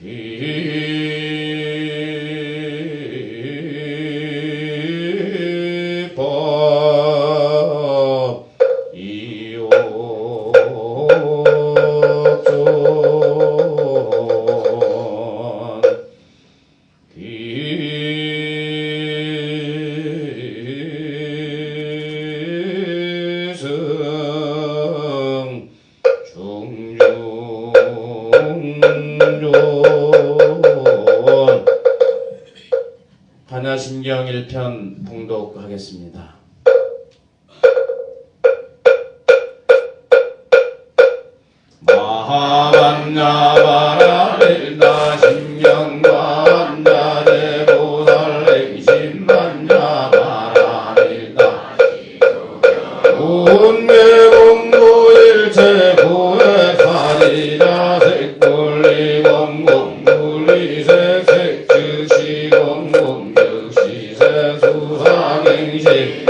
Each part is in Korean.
비법 이옥존 기승 중중존 반야심경 1편 봉독하겠습니다. 마하반야바라밀다 심경관자대보살행심반야바라밀다 운계공도일체 부획사리자색돌리공공물리색색즉시공공즉시세수상행식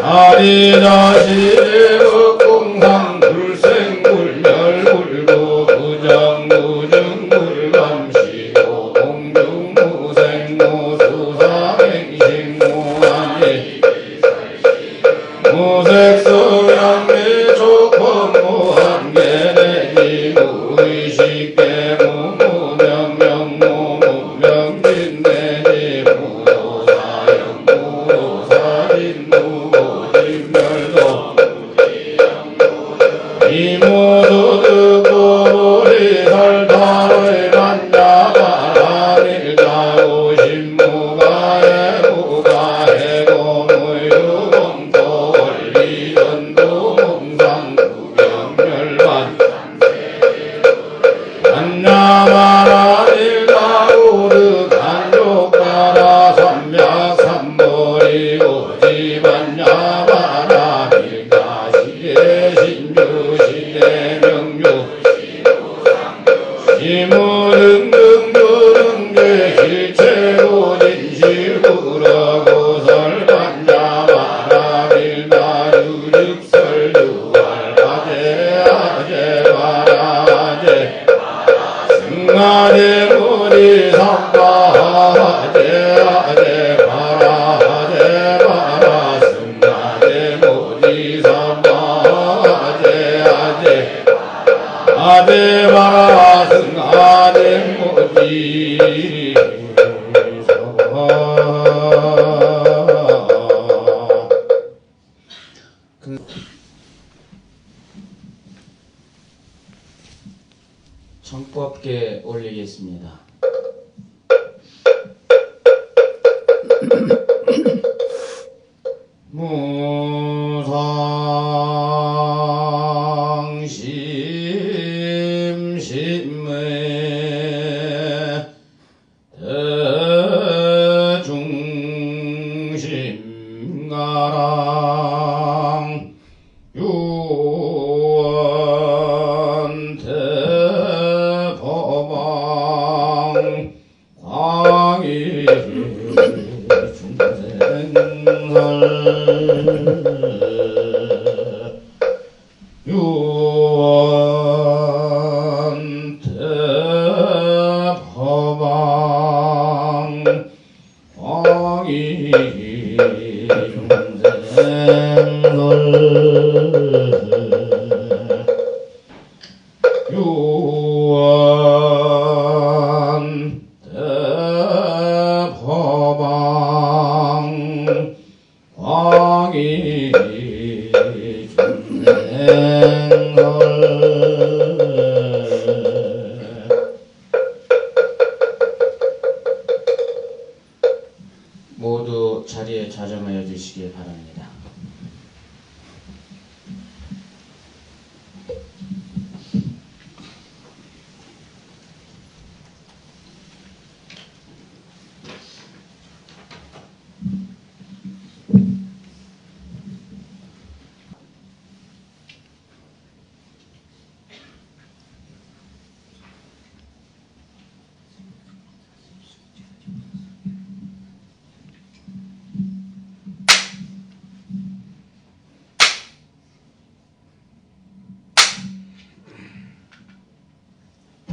사리자시대극공상 불생불멸불고 부정무증불감시고 공중무생무수상행식 무색성양미족법무한계내지 무의식계무무명명무무명진내지 무도사영무사진무고진멸도 이무도득보리설탄의 만야바라밀자오신무가해 무가해고무유공토월리전도몽상구경멸반 만야바라밀가우르간족가라 삼약삼머리오지만야바라밀가시대신주시대명유 이무능능교능계실체고진실구라고설반야바라밀나유직설유알바제아제바라제 승아대모리삼바하제아제바라제바라 승아대모리삼바하제아제 아대바라 승아대모리 청법계 올리겠습니다. 무상심심의 대중심가랑 유원대법왕 광희 중생설 유원대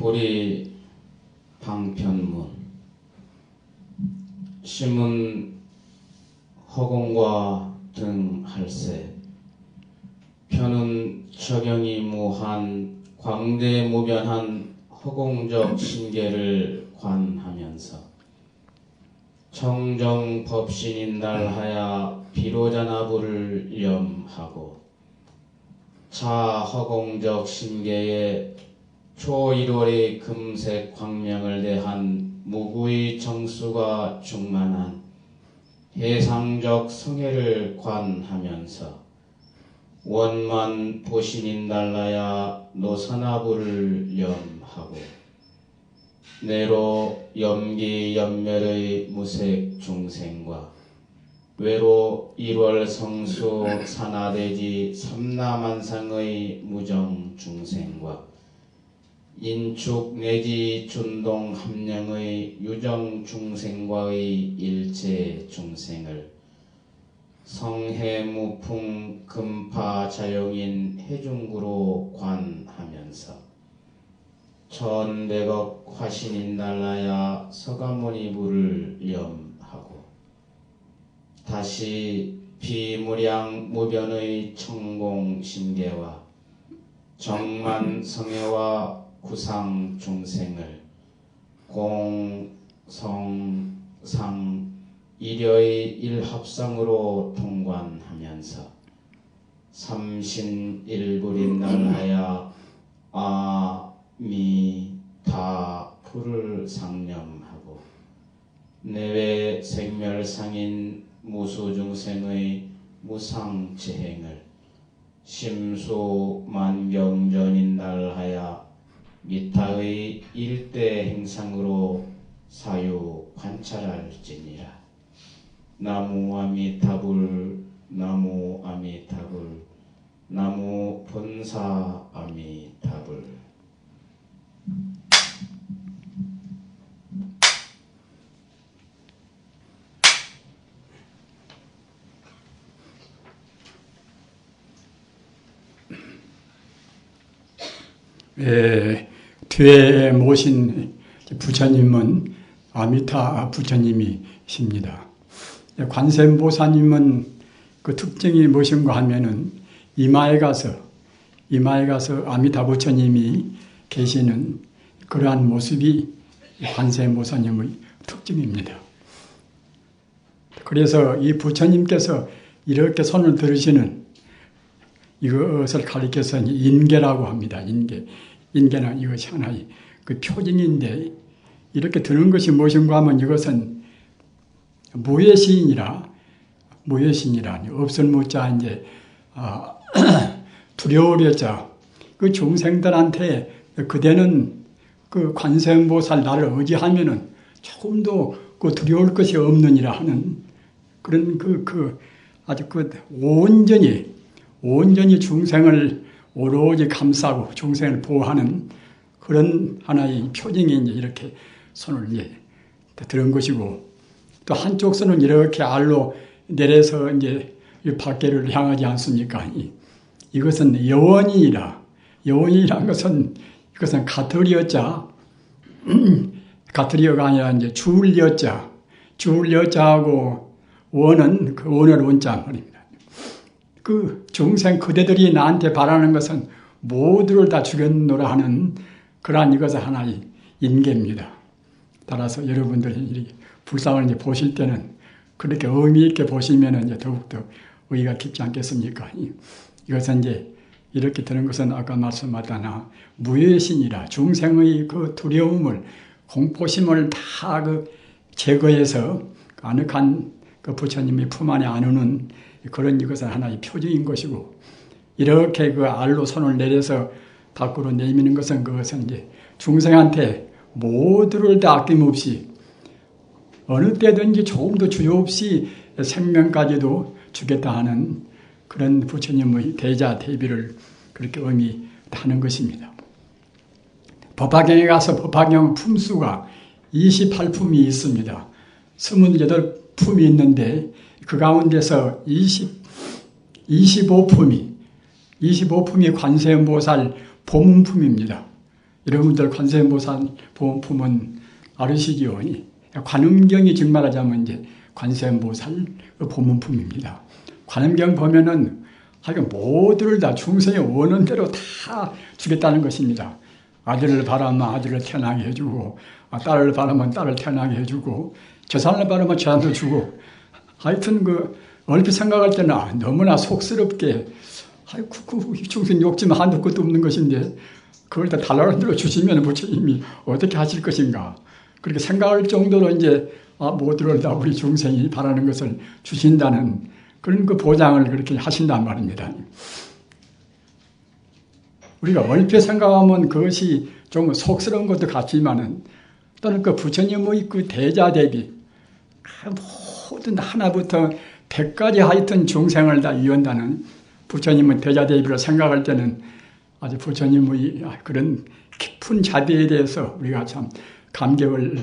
보리 방편문 심은 허공과 등 할세 편은 처경이 무한 광대무변한 허공적 신계를 관하면서 청정법신인달하야 비로자나부를 염하고 차허공적 신계에 초1월의 금색 광명을 대한 무구의 정수가 충만한 해상적 성회를 관하면서 원만 보신인달라야 노선아부를 염하고 내로 염기염멸의 무색 중생과 외로 1월 성수 산하대지 삼라만상의 무정 중생과 인축 내지 준동 함령의 유정 중생과의 일체 중생을 성해무풍 금파 자용인 해중구로 관하면서 천백억 화신인달라야 서가모니부를 염하고 다시 비무량 무변의 청공신계와 정만성애와 구상 중생을 공성상 일여의 일합상으로 통관하면서 삼신일불인달하야 아미타불을 상념하고 내외 생멸상인 무수중생의 무상지행을 심수만경전인달하야 미타의 일대 행상으로 사유 관찰할지니라. 나무 아미타불 나무 아미타불 나무 본사 아미타불. 뒤에 모신 부처님은 아미타 부처님이십니다. 관세음보살님은 그 특징이 무엇인가 하면은 이마에 가서 아미타 부처님이 계시는 그러한 모습이 관세음보살님의 특징입니다. 그래서 이 부처님께서 이렇게 손을 들으시는 이것을 가리켜서 인계라고 합니다. 인계는 이것이 하나의 그 표징인데, 이렇게 드는 것이 무엇인가 하면 이것은 무예신이라 없을 무자 이제 두려우려자 그 중생들한테 그대는 그 관세음보살 나를 의지하면은 조금도 그 두려울 것이 없느니라 하는 그런 아주 온전히 중생을 오로지 감싸고 중생을 보호하는 그런 하나의 표징이 이제 이렇게 손을 이제 들은 것이고, 또 한쪽 손은 이렇게 알로 내려서 이제 밖에를 향하지 않습니까? 이것은 여원이란 것은 이것은 가트리어자, 가트리어가 아니라 이제 주울여자하고 원은 그 원을 원자 말입니다. 그 중생 그대들이 나한테 바라는 것은 모두를 다 죽였노라 하는 그러한 이것은 하나의 인계입니다. 따라서 여러분들이 이렇게 불상을 이제 보실 때는 그렇게 의미 있게 보시면은 이제 더욱더 의의가 깊지 않겠습니까? 이것은 이제 이렇게 드는 것은 아까 말씀하다나 무예신이라 중생의 그 두려움을 공포심을 다 제거해서 아늑한 그 부처님이 품 안에 안으는 그런 이것은 하나의 표징인 것이고, 이렇게 그 알로 손을 내려서 밖으로 내미는 것은 그것은 이제 중생한테 모두를 다 아낌없이 어느 때든지 조금도 주저 없이 생명까지도 주겠다 하는 그런 부처님의 대자 대비를 그렇게 의미하는 것입니다. 법화경에 가서 법화경 품수가 28품이 있습니다. 28품이 있는데 그 가운데서 25품이 관세음보살 보문품입니다. 여러분들 관세음보살 보면 아르시지요. 관음경이 증말하자면 이제 관세음보살 보문품입니다. 관음경 보면은 하여간 모두를 다 중생의 원하는 대로 다 주겠다는 것입니다. 아들을 바라면 아들을 태어나게 해주고, 딸을 바라면 딸을 태어나게 해주고, 재산을 바라면 재산도 주고, 하여튼 얼핏 생각할 때는 너무나 속스럽게, 아이고, 중생 욕지만 한두 것도 없는 것인데, 그걸 다 달라는 대로 주시면 부처님이 어떻게 하실 것인가. 그렇게 생각할 정도로 이제, 모두를 다 우리 중생이 바라는 것을 주신다는 그런 보장을 그렇게 하신단 말입니다. 우리가 얼핏 생각하면 그것이 좀 속스러운 것도 같지만은 또는 부처님의 대자 대비 모든 하나부터 100까지 하여튼 중생을 다 이온다는 부처님의 대자 대비를 생각할 때는 아주 부처님의 그런 깊은 자비에 대해서 우리가 참 감격을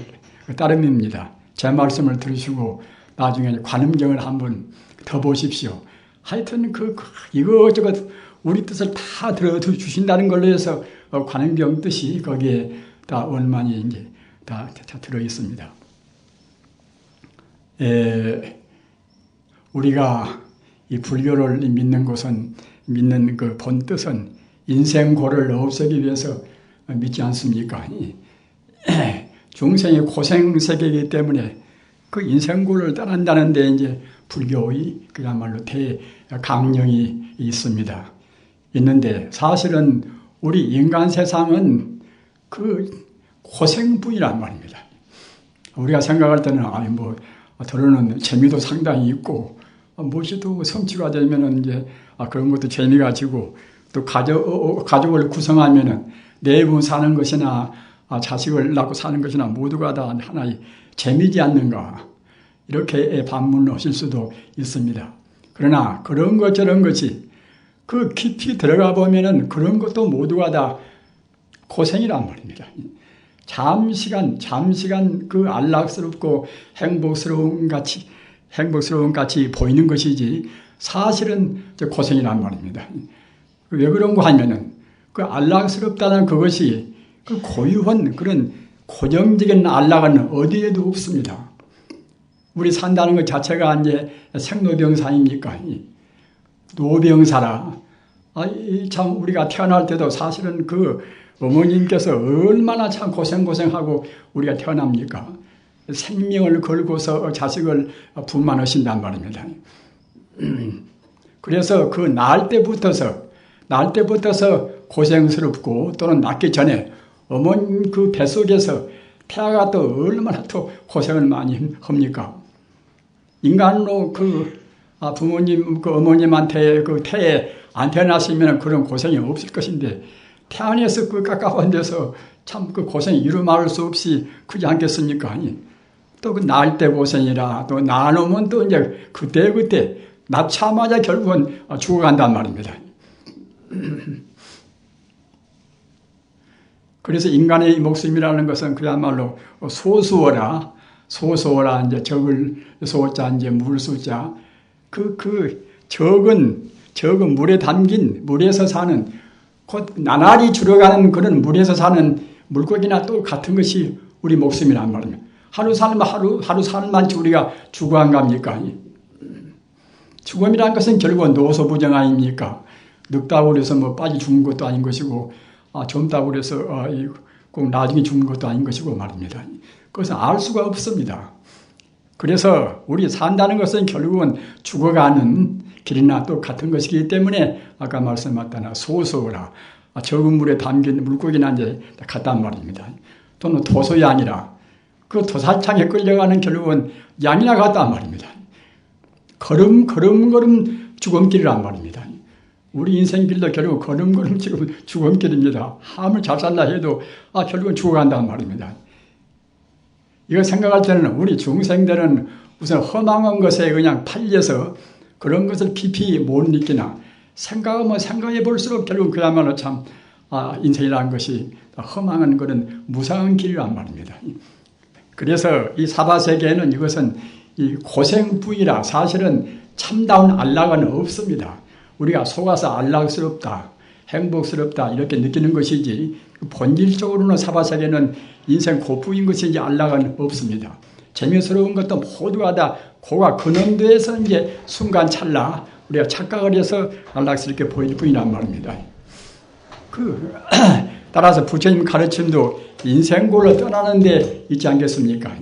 따름입니다. 제 말씀을 들으시고 나중에 관음경을 한번 더 보십시오. 하여튼 이것저것 우리 뜻을 다 들어주신다는 걸로 해서 관음경 뜻이 거기에 다 원만히 이제 다 들어 있습니다. 우리가 이 불교를 믿는 것은 믿는 그 본 뜻은 인생고를 없애기 위해서 믿지 않습니까? 중생의 고생 세계이기 때문에 그 인생고를 떠난다는데 이제 불교의 그야말로 대강령이 있습니다. 있는데 사실은 우리 인간 세상은 그 고생부이란 말입니다. 우리가 생각할 때는 들어는 재미도 상당히 있고 무엇이도 성취가 되면은 이제 그런 것도 재미가 지고 또 가족을 구성하면은 내부 사는 것이나 자식을 낳고 사는 것이나 모두가 다 하나의 재미지 않는가 이렇게 반문하실 수도 있습니다. 그러나 그런 것 저런 것이 그 깊이 들어가 보면은 그런 것도 모두가 다 고생이란 말입니다. 잠시간 그 안락스럽고 행복스러운 같이 보이는 것이지 사실은 고생이란 말입니다. 왜 그런가 하면은 그 안락스럽다는 그것이 그 고유한 그런 고정적인 안락은 어디에도 없습니다. 우리 산다는 것 자체가 이제 생로병사입니까? 노병사라. 참 우리가 태어날 때도 사실은 그 어머님께서 얼마나 참 고생하고 우리가 태어납니까? 생명을 걸고서 자식을 분만하신단 말입니다. 그래서 그 낳을 때부터서 고생스럽고 또는 낳기 전에 어머님 그 뱃속에서 태아가 또 얼마나 또 고생을 많이 합니까? 인간으로 부모님, 어머님한테 태에 안 태어났으면 그런 고생이 없을 것인데 태 안에서 가까운 데서 참 고생이 이루말할 수 없이 크지 않겠습니까? 또 낳을 때 고생이라 또 낳아놓으면 또 이제 그때 낳자마자 결국은 죽어간단 말입니다. 그래서 인간의 목숨이라는 것은 그야말로 소수어라 이제 적을 소자 이제 물수자 적은 물에 담긴 물에서 사는 곧 나날이 줄어가는 그런 물에서 사는 물고기나 또 같은 것이 우리 목숨이란 말입니다. 하루 사는 만치 우리가 죽어 안 갑니까? 죽음이라는 것은 결국은 노소부정 아닙니까? 늙다고 그래서 빠지 죽는 것도 아닌 것이고 젊다고 그래서 꼭 나중에 죽는 것도 아닌 것이고 말입니다. 그것은 알 수가 없습니다. 그래서 우리 산다는 것은 결국은 죽어가는 길이나 또 같은 것이기 때문에 아까 말씀하셨다나 소소라 적은 물에 담긴 물고기나 이제 같단 말입니다. 또는 도소양이라 그 도살창에 끌려가는 결국은 양이나 같단 말입니다. 걸음 죽음길이란 말입니다. 우리 인생길도 결국 걸음걸음 지금 죽음길입니다. 함을 잘 살라 해도 결국은 죽어간단 말입니다. 이거 생각할 때는 우리 중생들은 우선 허망한 것에 그냥 팔려서 그런 것을 깊이 못 느끼나 생각해 볼수록 결국 그야말로 참 인생이라는 것이 허망한 그런 무상한 길이란 말입니다. 그래서 이 사바세계에는 이것은 이 고생부이라 사실은 참다운 안락은 없습니다. 우리가 속아서 안락스럽다, 행복스럽다 이렇게 느끼는 것이지 본질적으로는 사바세계는 인생 고프인 것이 이제 안락은 없습니다. 재미스러운 것도 모두가 다 고가 근원도에서 이제 순간 찰나 우리가 착각을 해서 안락스럽게 보일 뿐이란 말입니다. 따라서 부처님 가르침도 인생고를 떠나는 데 있지 않겠습니까?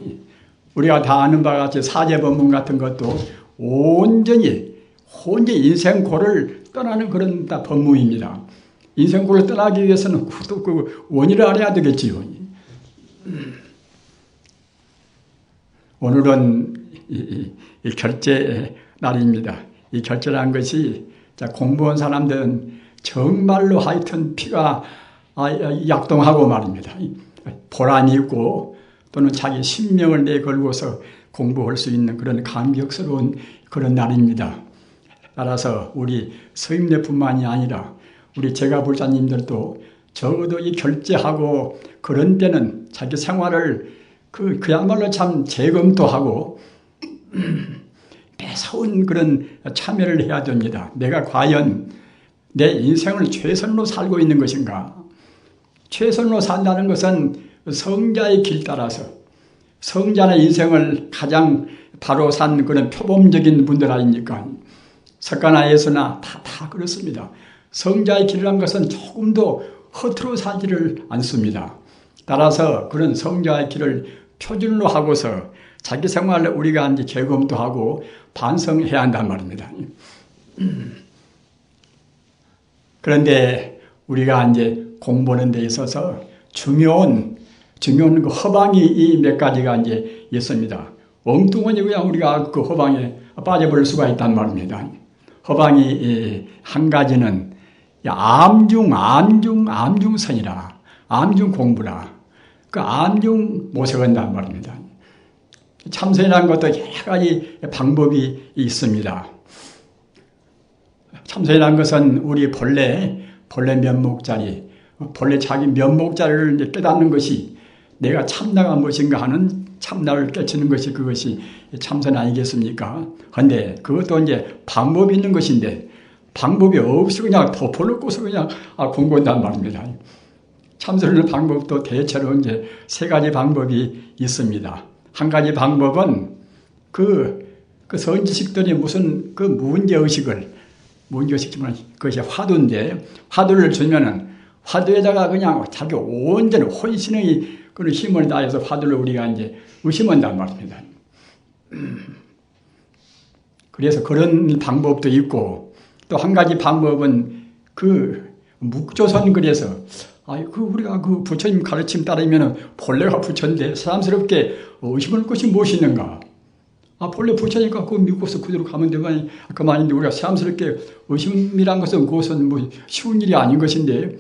우리가 다 아는 바와 같이 사제법문 같은 것도 온전히 인생고를 떠나는 그런 다 법문입니다. 인생고를 떠나기 위해서는 그 원인을 알아야 되겠지요. 오늘은 이 결제 날입니다. 이 결제라는 것이 공부한 사람들은 정말로 하여튼 피가 약동하고 말입니다. 보람이 있고 또는 자기 신명을 내걸고서 공부할 수 있는 그런 감격스러운 그런 날입니다. 따라서 우리 서임네뿐만이 아니라 우리 제가불자님들도 적어도 이 결제하고 그런 때는 자기 생활을 그야말로 참 재검토 하고 매서운 그런 참여를 해야 됩니다. 내가 과연 내 인생을 최선으로 살고 있는 것인가? 최선으로 산다는 것은 성자의 길 따라서 성자의 인생을 가장 바로 산 그런 표범적인 분들 아닙니까? 석가나 예수나 다 그렇습니다. 성자의 길이라는 것은 조금도 허투루 살지를 않습니다. 따라서 그런 성자의 길을 표준으로 하고서 자기 생활을 우리가 이제 재검도 하고 반성해야 한단 말입니다. 그런데 우리가 이제 공부하는 데 있어서 중요한 그 허방이 이 몇 가지가 이제 있습니다. 엉뚱하니 그냥 우리가 그 허방에 빠져버릴 수가 있단 말입니다. 허방이 한 가지는 암중선이라, 암중 공부라. 그 암중 모색한단 말입니다. 참선이라는 것도 여러 가지 방법이 있습니다. 참선이라는 것은 우리 본래 면목자리, 본래 자기 면목자리를 이제 깨닫는 것이 내가 참나가 무엇인가 하는 참나를 깨치는 것이 그것이 참선 아니겠습니까? 그런데 그것도 이제 방법이 있는 것인데 방법이 없이 그냥 덮어놓고서 그냥 공부한단 말입니다. 참선하는 방법도 대체로 이제 세 가지 방법이 있습니다. 한 가지 방법은 그 선지식들이 무슨 그 문제의식이지만 그것이 화두인데 화두를 주면은 화두에다가 그냥 자기 온전히 혼신의 그런 힘을 다해서 화두를 우리가 이제 의심한단 말입니다. 그래서 그런 방법도 있고 또 한 가지 방법은 그 묵조선 글에서 우리가 그 부처님 가르침 따르면은 본래가 부처인데 사람스럽게 의심할 것이 무엇이는가? 본래 부처니까 그거 믿고서 그대로 가면 되만 그만인데 우리가 사람스럽게 의심이란 것은 그것은 뭐 쉬운 일이 아닌 것인데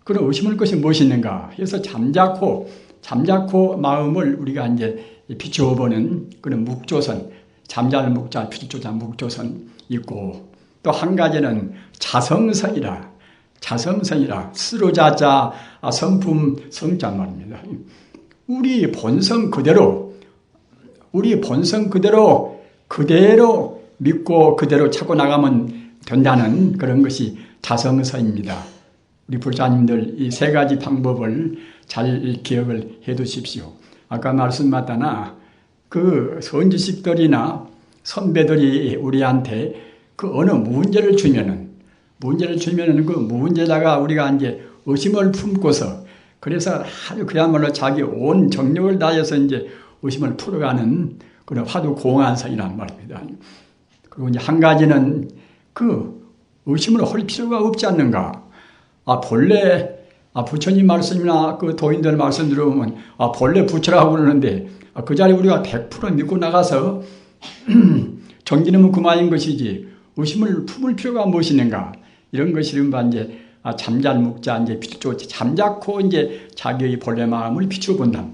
그런 의심할 것이 무엇이는가? 해서 잠자코 마음을 우리가 이제 비추어보는 그런 묵조선, 잠자는 묵자, 비추자 묵조선 있고 또 한 가지는 자성선이라 스로자자 성품 성자 말입니다. 우리 본성 그대로 믿고 그대로 찾고 나가면 된다는 그런 것이 자성선입니다. 우리 불자님들 이 세 가지 방법을 잘 기억을 해 두십시오. 아까 말씀하다나 그 선지식들이나 선배들이 우리한테 그 어느 문제를 주면은 그 문제다가 우리가 이제 의심을 품고서 그래서 아주 그야말로 자기 온 정력을 다해서 이제 의심을 풀어가는 그런 화두 공안선이란 말입니다. 그리고 이제 한 가지는 그 의심을 할 필요가 없지 않는가? 본래 부처님 말씀이나 그 도인들 말씀 들어보면 본래 부처라고 그러는데 그 자리에 우리가 100% 믿고 나가서 정기는 그만인 것이지 의심을 품을 필요가 무엇이는가? 이런 것이 이제 잠잘 묵자 이제 비추 잠자코 이제 자기의 본래 마음을 비추어 본다.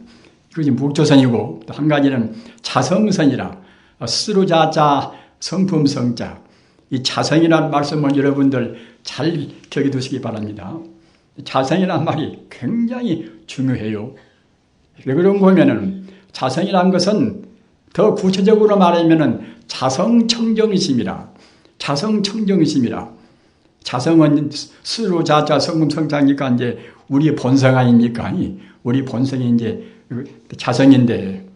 그것이 묵조선이고 또 한 가지는 자성선이라 스루자자 성품성자. 이 자성이라는 말씀을 여러분들 잘 기억해 두시기 바랍니다. 자성이라는 말이 굉장히 중요해요. 왜 그런 거면은 자성이라는 것은 더 구체적으로 말하면은 자성청정심이라. 자성은 스스로 자자 성금 성자니까 이제 우리의 본성 아닙니까? 우리 본성이 이제 자성인데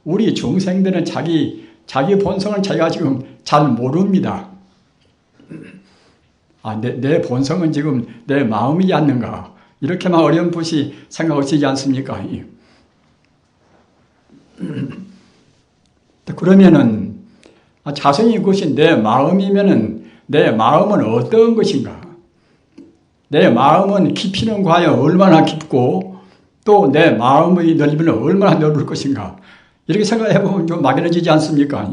우리 중생들은 자기 본성을 자기가 지금 잘 모릅니다. 내 본성은 지금 내 마음이지 않는가? 이렇게만 어렴풋이 생각하시지 않습니까? 그러면은 자성이 그것이 내 마음이면은 내 마음은 어떤 것인가? 내 마음은 깊이는 과연 얼마나 깊고 또 내 마음의 넓이는 얼마나 넓을 것인가? 이렇게 생각해보면 좀 막연해지지 않습니까?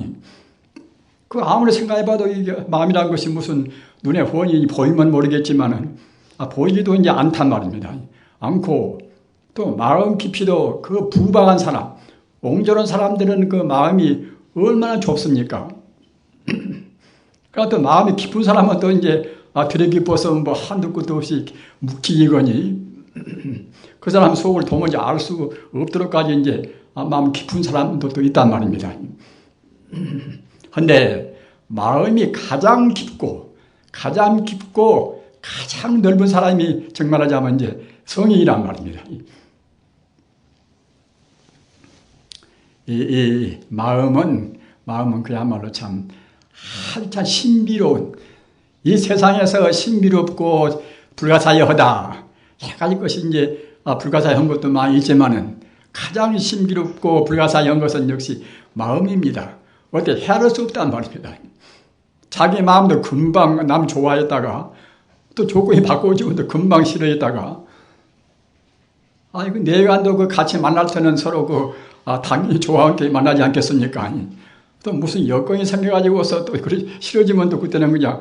아무리 생각해봐도 이게 마음이라는 것이 무슨 눈에 훤히 보이면 모르겠지만은 보이지도 이제 않단 말입니다. 않고 또 마음 깊이도 그 부박한 사람, 옹졸한 사람들은 그 마음이 얼마나 좁습니까? 그러니까 또 마음이 깊은 사람은 또 이제 들에 깊어서 뭐 한두 끝도 없이 묵히거니 그 사람 속을 도무지 알 수 없도록까지 이제 마음 깊은 사람도 또 있단 말입니다. 근데 마음이 가장 깊고 가장 넓은 사람이 정말하자면 이제 성인이란 말입니다. 이 마음은 그야말로 참 신비로운 이 세상에서 신비롭고 불가사의하다 여러 가지 것이 이제 불가사의한 것도 많이 있지만은 가장 신비롭고 불가사의한 것은 역시 마음입니다. 어떻게 헤아릴 수 없단 말입니다. 자기 마음도 금방 남 좋아했다가 또 조건이 바꿔지고 또 금방 싫어했다가 내간도 같이 만날 때는 서로 당연히 좋아하게 만나지 않겠습니까? 또 무슨 여건이 생겨가지고서 또 싫어지면 또 그때는 그냥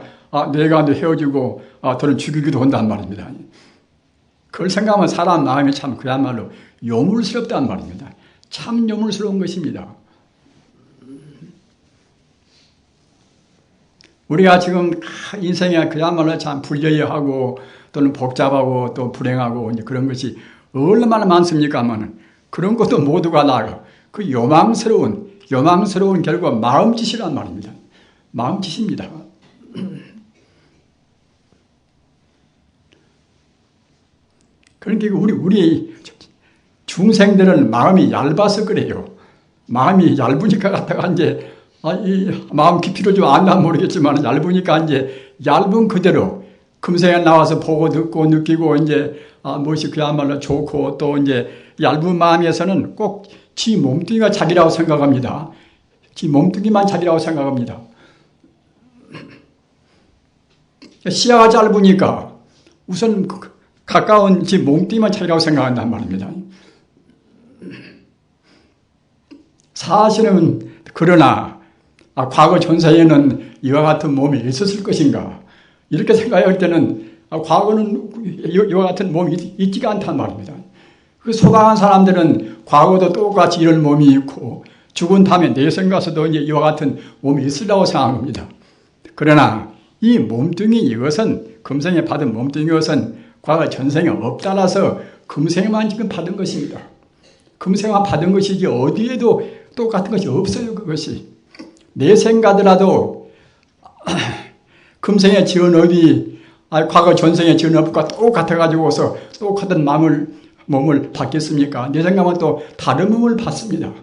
내간도 헤어지고 저는 죽이기도 한단 말입니다. 그걸 생각하면 사람 마음이 참 그야말로 요물스럽단 말입니다. 참 요물스러운 것입니다. 우리가 지금 인생에 그야말로 참 불여여하고 또는 복잡하고 또 불행하고 이제 그런 것이 얼마나 많습니까만은 그런 것도 모두가 나가 그 요망스러운 결국 마음짓이란 말입니다. 마음짓입니다. 그러니까 우리 중생들은 마음이 얇아서 그래요. 마음이 얇으니까 갖다가 이제 이 마음 깊이를 좀 안다면 모르겠지만 얇으니까 이제 얇은 그대로 금생에 나와서 보고 듣고 느끼고 이제 무엇이 그야말로 좋고 또 이제 얇은 마음에서는 꼭 지 몸뚱이가 자기라고 생각합니다. 지 몸뚱이만 자기라고 생각합니다. 시야가 짧으니까 우선 가까운 지 몸뚱이만 자기라고 생각한단 말입니다. 사실은 그러나 과거 전세에는 이와 같은 몸이 있었을 것인가 이렇게 생각할 때는 과거는 이와 같은 몸이 있지가 않단 말입니다. 그 소강한 사람들은 과거도 똑같이 이런 몸이 있고 죽은 다음에 내생 가서도 이제 이와 같은 몸이 있으라고 생각합니다. 그러나 이 몸뚱이 이것은 금생에 받은 몸뚱이 이것은 과거 전생에 없다라서 금생에만 지금 받은 것입니다. 금생만 받은 것이지 어디에도 똑같은 것이 없어요. 그것이 내생 가더라도 금생에 지은 업이 과거 전생에 지은 업과 똑같아가지고서 똑같은 몸을 받겠습니까? 내생 가면 또 다른 몸을 받습니다.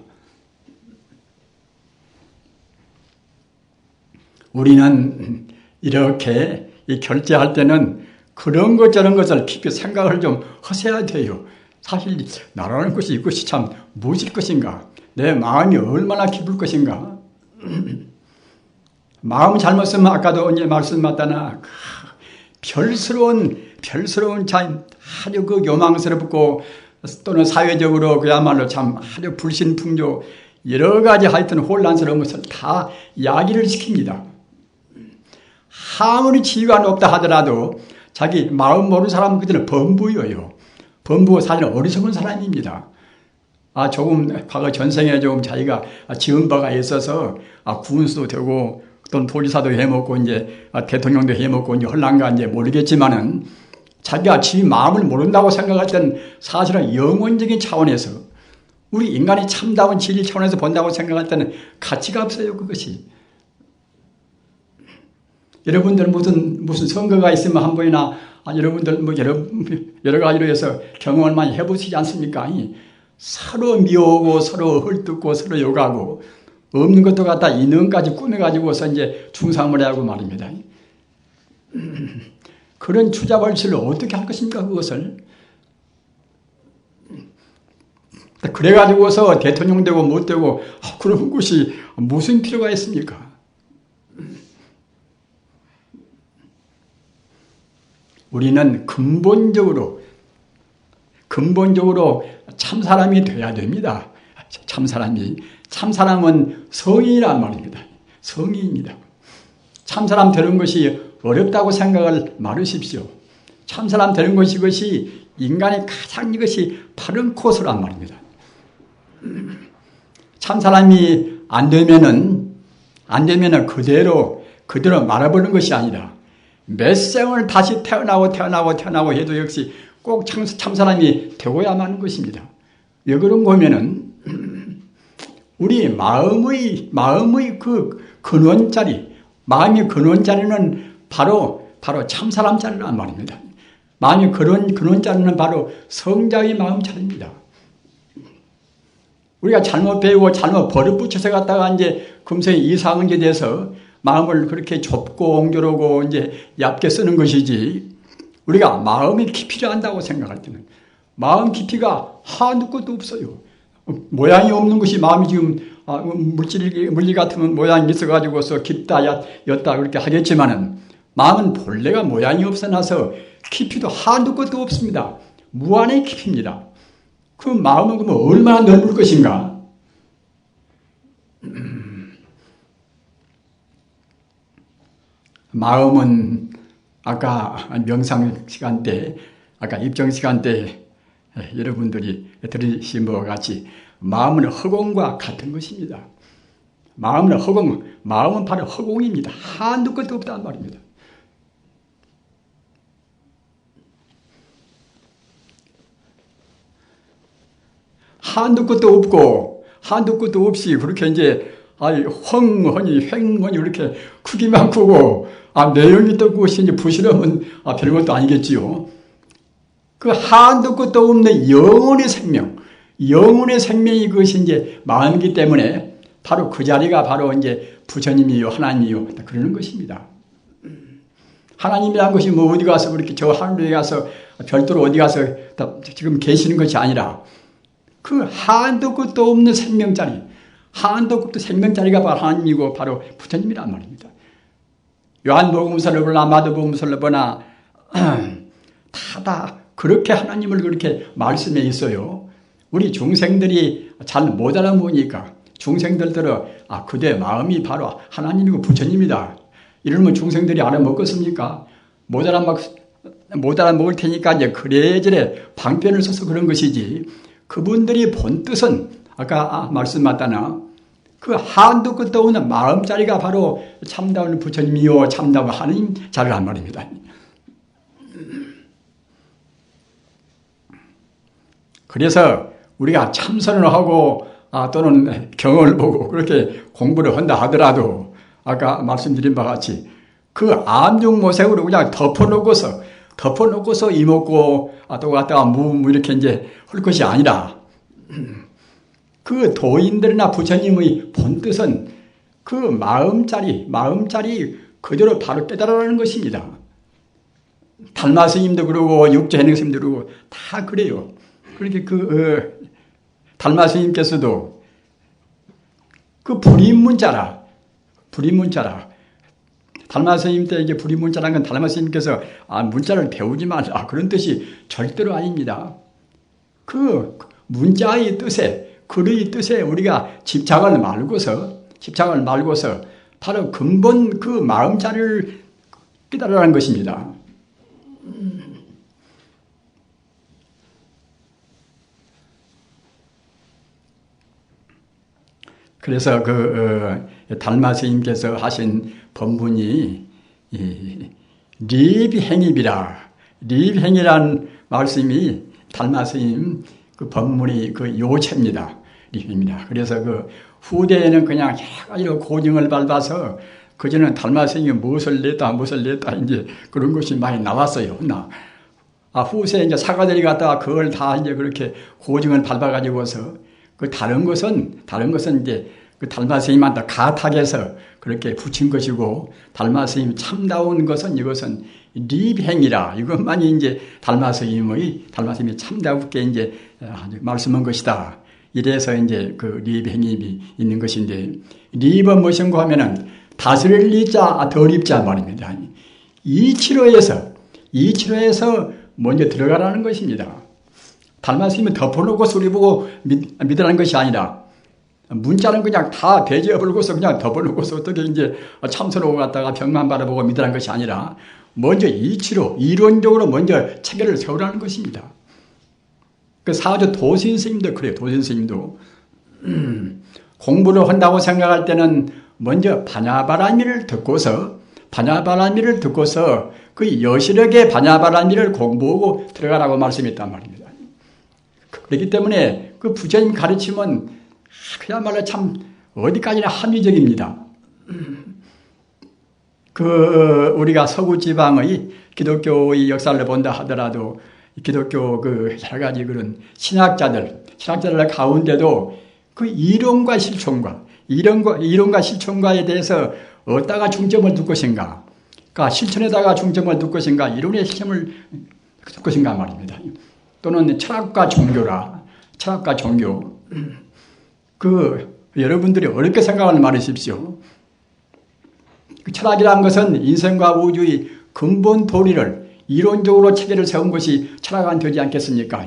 우리는 이렇게 결제할 때는 그런 것 저런 것을 깊이 생각을 좀 하셔야 돼요. 사실 나라는 것이 이것이 참 무엇일 것인가? 내 마음이 얼마나 깊을 것인가? 마음 잘못 쓰면 아까도 언제 말씀하셨다나 별스러운 참 아주 그 요망스럽고 또는 사회적으로 그야말로 참 아주 불신풍조 여러 가지 하여튼 혼란스러운 것을 다 야기를 시킵니다. 아무리 지위가 높다 하더라도 자기 마음 모르는 사람은 그때는 범부여요. 범부가 사실은 어리석은 사람입니다. 조금 과거 전생에 좀 자기가 지은 바가 있어서 군수도 되고 또는 도지사도 해먹고 이제 대통령도 해먹고 이제 헐란가 이제 모르겠지만은 자기가 지 마음을 모른다고 생각할 때는 사실은 영원적인 차원에서 우리 인간이 참다운 진리 차원에서 본다고 생각할 때는 가치가 없어요. 그것이 여러분들 무슨 선거가 있으면 한 번이나 여러분들 뭐 여러 가지로 해서 경험을 많이 해보시지 않습니까? 서로 미워하고 서로 헐뜯고 서로 욕하고 없는 것도 갖다 인형까지 꾸며가지고서 이제 중상을 하고 말입니다. 그런 추잡을치를 어떻게 할 것입니까? 그것을 그래가지고서 대통령 되고 못 되고 그런 것이 무슨 필요가 있습니까? 우리는 근본적으로 참사람이 돼야 됩니다. 참사람은 성인이란 말입니다. 성인입니다. 참사람 되는 것이 어렵다고 생각을 말으십시오. 참사람 되는 것이 이것이 인간의 가장 이것이 바른 코스란 말입니다. 참사람이 안 되면은 그대로 말아버리는 것이 아니라 몇 생을 다시 태어나고 해도 역시 꼭 참사람이 되고야만 하는 것입니다. 왜 그런가 하면은 우리 마음의 그 근원자리, 마음의 근원자리는 바로 참사람자리란 말입니다. 마음의 근원자리는 바로 성자의 마음자리입니다. 우리가 잘못 배우고 잘못 버릇 붙여서 갔다가 이제 금세 이상하게 돼서 마음을 그렇게 좁고 옹졸하고 이제 얕게 쓰는 것이지, 우리가 마음이 깊이를 안다고 생각할 때는 마음 깊이가 한두 것도 없어요. 모양이 없는 것이 마음이 지금 물리 같은 모양이 있어가지고서 깊다 옅다 그렇게 하겠지만은 마음은 본래가 모양이 없어나서 깊이도 한두 것도 없습니다. 무한의 깊이입니다. 그 마음은 그러면 얼마나 넓을 것인가? 마음은 아까 명상 시간 때, 아까 입정 시간 때 여러분들이 들으신 바와 같이 마음은 허공과 같은 것입니다. 마음은 바로 허공입니다. 한두 것도 없단 말입니다. 한두 것도 없이 그렇게 이제 횡하니 이렇게 크기만 크고 내용이 또 그것이 이제 부실하면 별것도 아니겠지요. 그 한두 것도 없는 영혼의 생명이 그것이 이제 마음이기 때문에 바로 그 자리가 바로 이제 부처님이요 하나님이요 그러는 것입니다. 하나님이란 것이 뭐 어디 가서 그렇게 저 하늘에 가서 별도로 어디 가서 지금 계시는 것이 아니라 그 한도 끝도 없는 생명자리, 한도 끝도 생명자리가 바로 하나님이고 바로 부처님이란 말입니다. 요한복음서를 보나 마태복음서를 보나 다 그렇게 하나님을 그렇게 말씀해 있어요. 우리 중생들이 잘 못 알아보니까 중생들들은 그대 마음이 바로 하나님이고 부처님이다. 이러면 중생들이 알아먹겠습니까? 못 알아먹을 테니까 이제 그래저래 방편을 써서 그런 것이지, 그분들이 본 뜻은 아까 말씀하셨다나 그 한도 끝도 없는 마음자리가 바로 참다운 부처님이요 참다운 하나님 자리란 말입니다. 그래서 우리가 참선을 하고 또는 경을 보고 그렇게 공부를 한다 하더라도 아까 말씀드린 바와 같이 그 암중모색으로 그냥 덮어놓고서 이먹고 또 갔다가 이렇게 이제 할 것이 아니라 그 도인들이나 부처님의 본뜻은 그 마음자리 그대로 바로 깨달아라는 것입니다. 달마 스님도 그러고 육조현행 스님도 그러고 다 그래요. 그렇게 달마 스님께서도 그 불인문자라. 달마 스님 때 이제 불인문자라는 건 달마 스님께서 문자를 배우지 말라 그런 뜻이 절대로 아닙니다. 그 문자의 뜻에, 글의 뜻에 우리가 집착을 말고서 바로 근본 그 마음자리를 깨달으라는 것입니다. 그래서 달마 스님께서 하신 법문이 립행입이란 말씀이 달마 스님 그 법문이 그 요체입니다. 립입니다. 그래서 그 후대에는 그냥 여러 가지로 고증을 밟아서 그전에는 달마 스님이 무엇을 냈다 이제 그런 것이 많이 나왔어요. 후세에 이제 사가들이 갖다가 그걸 다 이제 그렇게 고증을 밟아가지고서 그 다른 것은 이제 그 달마 스님한테 가탁해서 그렇게 붙인 것이고, 달마 스님 참다운 것은 이것은 립행이라, 이것만이 이제 달마 스님이 참다우게 이제 말씀한 것이다. 이래서 이제 그 립행이 있는 것인데, 립은 무엇인가 하면은 다스릴 리자 덜 입자 말입니다. 이치로에서 먼저 들어가라는 것입니다. 달마 스님은 덮어놓고 소리 보고 믿으라는 것이 아니라, 문자는 그냥 다 배제해버리고서 그냥 덮어놓고서 어떻게 이제 참선하고 갔다가 벽만 바라보고 믿으라는 것이 아니라, 먼저 이치로, 이론적으로 먼저 체계를 세우라는 것입니다. 그 사주 도신 스님도 그래요. 도신 스님도 공부를 한다고 생각할 때는 먼저 반야바라미를 듣고서 그 여실하게 반야바라미를 공부하고 들어가라고 말씀했단 말입니다. 그렇기 때문에 그 부처님 가르침은 그야말로 참 어디까지나 합리적입니다. 우리가 서구 지방의 기독교의 역사를 본다 하더라도 기독교 여러 가지 그런 신학자들 가운데도 그 이론과 실천과에 대해서 어디다가 중점을 둘 것인가, 그러니까 실천에다가 중점을 둘 것인가, 이론에 중점을 둘 것인가 말입니다. 또는 철학과 종교. 여러분들이 어렵게 생각하는 말이십시오. 철학이라는 것은 인생과 우주의 근본 도리를 이론적으로 체계를 세운 것이 철학은 되지 않겠습니까?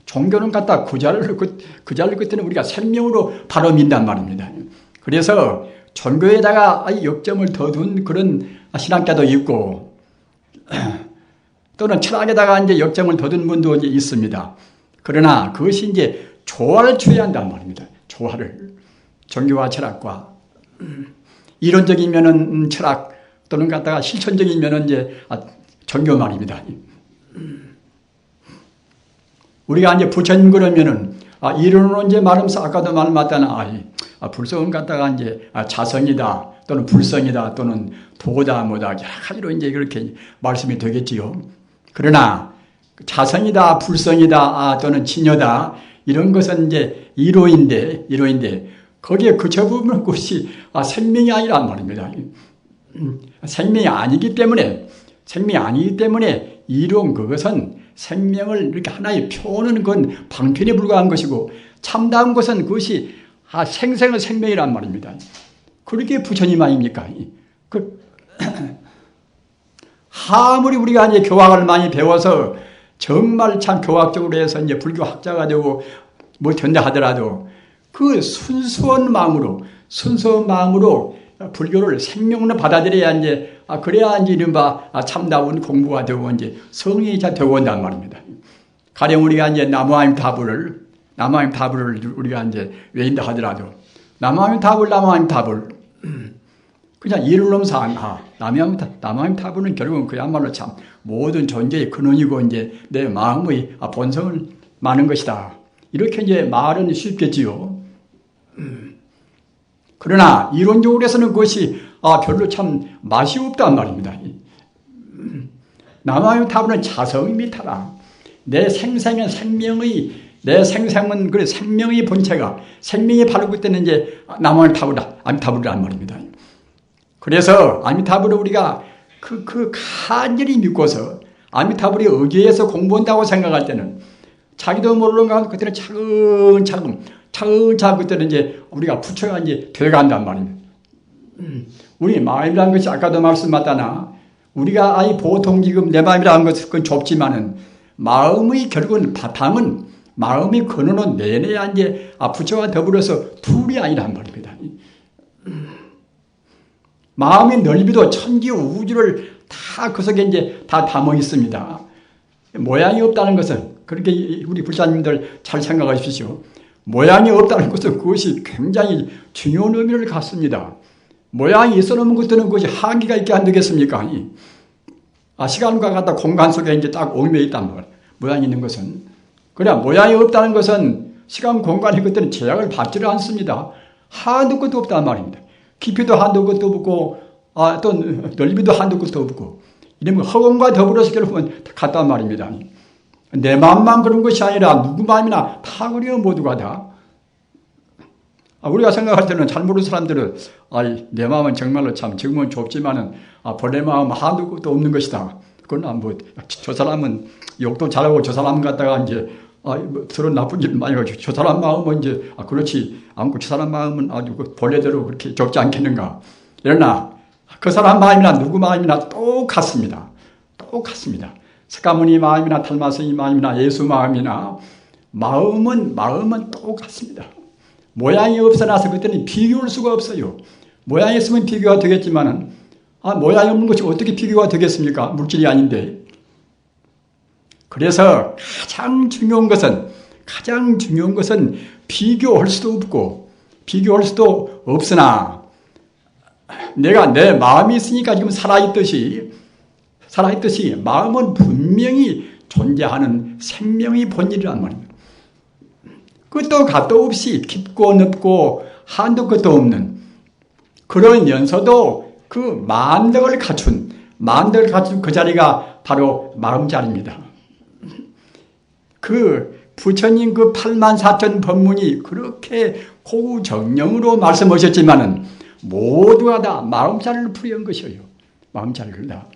종교는 갖다 그 자를 그때는 우리가 생명으로 바로 민단 말입니다. 그래서 종교에다가 역점을 더 둔 그런 신학자도 있고, 또는 철학에다가 이제 역점을 더 둔 분도 이제 있습니다. 그러나 그것이 이제 조화를 취해야 한단 말입니다. 조화를. 종교와 철학과. 이론적이면은 철학, 또는 갖다가 실천적이면은 이제 종교 말입니다. 우리가 이제 부처님 그러면은, 이론으로 이제 말하면서 아까도 말했다나, 불성은 갖다가 이제 자성이다, 또는 불성이다, 또는 도다, 여러 가지로 이제 그렇게 말씀이 되겠지요. 그러나, 자성이다, 불성이다, 또는 진여다, 이런 것은 이제 이론인데, 거기에 그쳐보면 그것이 생명이 아니란 말입니다. 생명이 아니기 때문에 이론 그것은 생명을 이렇게 하나의 표현하는 건 방편에 불과한 것이고, 참다운 것은 그것이 생생한 생명이란 말입니다. 그렇게 부처님 아닙니까? 아무리 우리가 이제 교학을 많이 배워서 정말 참 교학적으로 해서 이제 불교학자가 되고 된다 하더라도 그 순수한 마음으로 불교를 생명으로 받아들여야 이제 그래야 이제 이른바 참다운 공부가 되고 이제 성이 되고 온단 말입니다. 가령 우리가 이제 나무아임 타불을 우리가 이제 외인다 하더라도 나무아임 타불 그냥 이름으로서 나무아임 타불은 결국은 그야말로 참 모든 존재의 근원이고 이제 내 마음의 본성을 많은 것이다. 이렇게 이제 말은 쉽겠지요. 그러나 이론적으로 해서는 그것이 별로 참 맛이 없단 말입니다. 나무아임 타불은 자성이 미타라. 내 생생은 그래 생명의 본체가 생명이 바로 그때는 이제 나무아임 타불이란 말입니다. 그래서 아미타불을 우리가 간절히 믿고서 아미타불이 의지해서 공부한다고 생각할 때는 자기도 모르는 가운데 그때는 차근차근 그때는 이제 우리가 부처가 이제 돼간단 말입니다. 우리 마음이라는 것이 아까도 말씀하다나 우리가 보통 지금 내 마음이라는 것은 그건 좁지만은 마음의 결국은 바탕은 마음의 근원은 내내야 이제 부처와 더불어서 둘이 아니란 말입니다. 마음의 넓이도 천지 우주를 다 그 속에 이제 다 담아 있습니다. 모양이 없다는 것은 그렇게 우리 불자님들 잘 생각하십시오. 모양이 없다는 것은 그것이 굉장히 중요한 의미를 갖습니다. 모양이 있어놓은 것들은 그것이 한계가 있게 안 되겠습니까? 시간과 같다 공간 속에 이제 딱 옮겨 있단 말이에요. 모양이 있는 것은. 그래, 모양이 없다는 것은 시간, 공간의 것들은 제약을 받지를 않습니다. 한도 끝도 없단 말입니다. 깊이도 한도 끝도 없고, 또 넓이도 한도 끝도 없고 이러면 허공과 더불어서 결국은 같단 말입니다. 내 마음만 그런 것이 아니라 누구 마음이나 다 그래요. 모두가 다. 우리가 생각할 때는 잘 모르는 사람들은 내 마음은 정말로 참 지금은 좁지만은 본래 마음 한도 끝도 없는 것이다. 그건 저 사람은 욕도 잘하고 저 사람 갖다가 이제 서로 나쁜 일 많이 가지고 저 사람 마음은 이제 그렇지 않고 저 사람 마음은 아주 본래대로 그렇게 좁지 않겠는가. 그러나 그 사람 마음이나 누구 마음이나 똑같습니다. 똑같습니다. 스가모니 마음이나 탈마스니 마음이나 예수 마음이나 마음은 똑같습니다. 모양이 없어나서 그때는 비교할 수가 없어요. 모양이 있으면 비교가 되겠지만은 모양이 없는 것이 어떻게 비교가 되겠습니까? 물질이 아닌데. 그래서 가장 중요한 것은 비교할 수도 없고 비교할 수도 없으나 내가 내 마음이 있으니까 지금 살아있듯이 마음은 분명히 존재하는 생명의 본질이란 말입니다. 끝도 갓도 없이 깊고 넓고 한도 끝도 없는 그러면서도 그 만덕을 갖춘 그 자리가 바로 마음 자리입니다. 그 부처님 그 84,000 법문이 그렇게 고구정령으로 말씀하셨지만은 모두가 다 마음 자리를 풀이한 것이에요. 마음 자리를 다.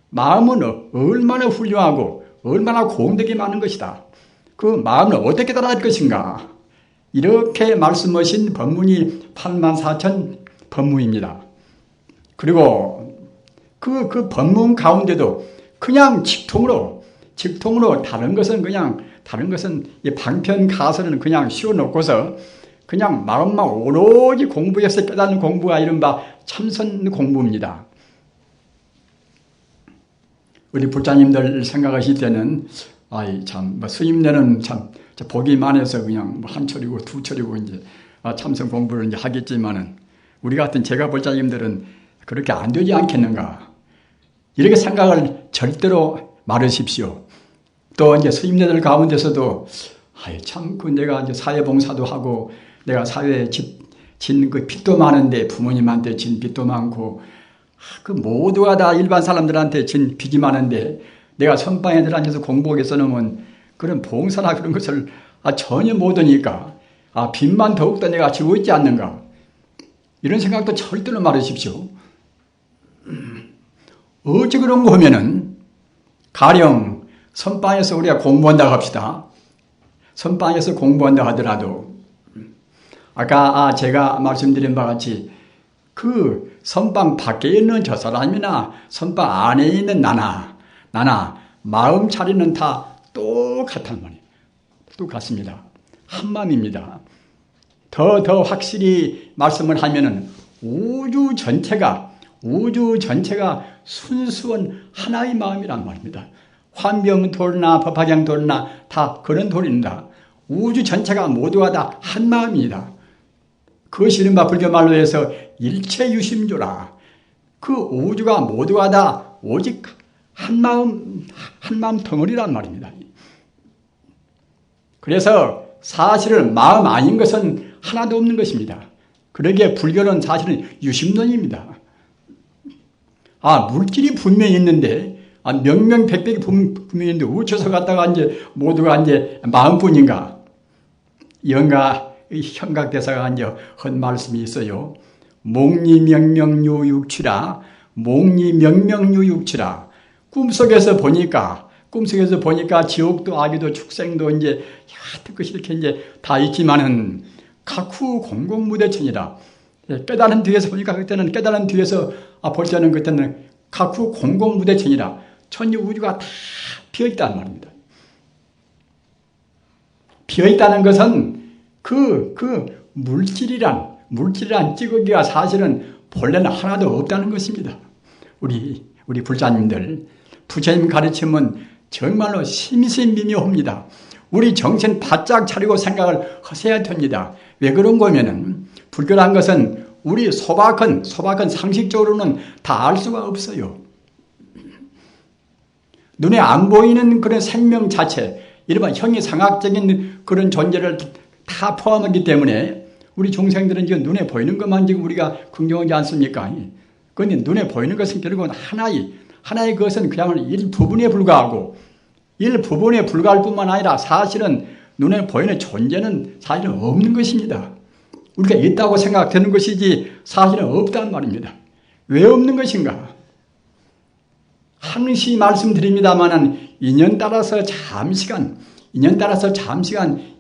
마음은 얼마나 훌륭하고 얼마나 공덕이 많은 것이다. 그 마음을 어떻게 달아날 것인가. 이렇게 말씀하신 법문이 84,000 법문입니다. 그리고 그 법문 가운데도 그냥 직통으로 다른 것은 이 방편 가설은 그냥 씌워놓고서 그냥 마음만 오로지 공부해서 깨닫는 공부가 이른바 참선 공부입니다. 우리 불자님들 생각하실 때는 스님네는 참 복이 많아서 그냥 한 철이고 두 철이고 이제 참선 공부를 이제 하겠지만은 우리 같은 제가 불자님들은 그렇게 안 되지 않겠는가 이렇게 생각을 절대로 말으십시오. 또 이제 스님네들 가운데서도 내가 이제 사회봉사도 하고 내가 사회에 진 그 빚도 많은데 부모님한테 진 빚도 많고 그 모두가 다 일반 사람들한테 진 빚이 많은데 내가 선방 애들 앉아서 공부하게 써놓으면 그런 봉사나 그런 것을 전혀 못하니까 빚만 더욱더 내가 지고 있지 않는가 이런 생각도 절대로 말하십시오. 어찌 그런가 하면은 가령 선방에서 우리가 공부한다고 합시다. 선방에서 공부한다 하더라도 아까 제가 말씀드린 바와 같이 그 선방 밖에 있는 저 사람이나 선방 안에 있는 나나 마음 차리는 다 똑같단 말이에요. 똑같습니다. 한마음입니다. 더 확실히 말씀을 하면은 우주 전체가 순수한 하나의 마음이란 말입니다. 환병돌이나 법화경돌이나 다 그런 돌입니다. 우주 전체가 모두가 다 한 마음입니다. 그것이 이른바 불교말로 해서 일체유심조라. 그 우주가 모두가 다 오직 한 마음 덩어리란 말입니다. 그래서 사실은 마음 아닌 것은 하나도 없는 것입니다. 그러기에 불교는 사실은 유심론입니다. 물질이 분명히 있는데 명명백백이 분명히 있는데 어째서 갖다가 이제 모두가 이제 마음뿐인가? 영가 현각대사가 이제 한 말씀이 있어요. 몽리명명유육치라. 몽리명명유육치라. 꿈속에서 보니까 지옥도 아기도 축생도 이제 뜻끝이 이렇게 이제 다 있지만은 각후 공공무대천이라. 깨달은 뒤에서 보니까 그때는 깨달은 뒤에서 볼 때는 그때는 각후 공공무대천이라. 천지 우주가 다 비어있다는 말입니다. 비어있다는 것은 그 물질이란 찌꺼기가 사실은 본래는 하나도 없다는 것입니다. 우리 불자님들 부처님 가르침은 정말로 심심미묘합니다. 우리 정신 바짝 차리고 생각을 하셔야 됩니다. 왜 그런가 하면은 불교란 것은 우리 소박한 상식적으로는 다 알 수가 없어요. 눈에 안 보이는 그런 생명 자체, 이른바 형이상학적인 그런 존재를 다 포함하기 때문에 우리 중생들은 지금 눈에 보이는 것만 지금 우리가 긍정하지 않습니까? 그런데 눈에 보이는 것은 결국은 하나의 것은 그야말로 일부분에 불과하고 일부분에 불과할 뿐만 아니라 사실은 눈에 보이는 존재는 사실은 없는 것입니다. 우리가 있다고 생각되는 것이지 사실은 없단 말입니다. 왜 없는 것인가? 항시 말씀드립니다마는 인연 따라서 잠시간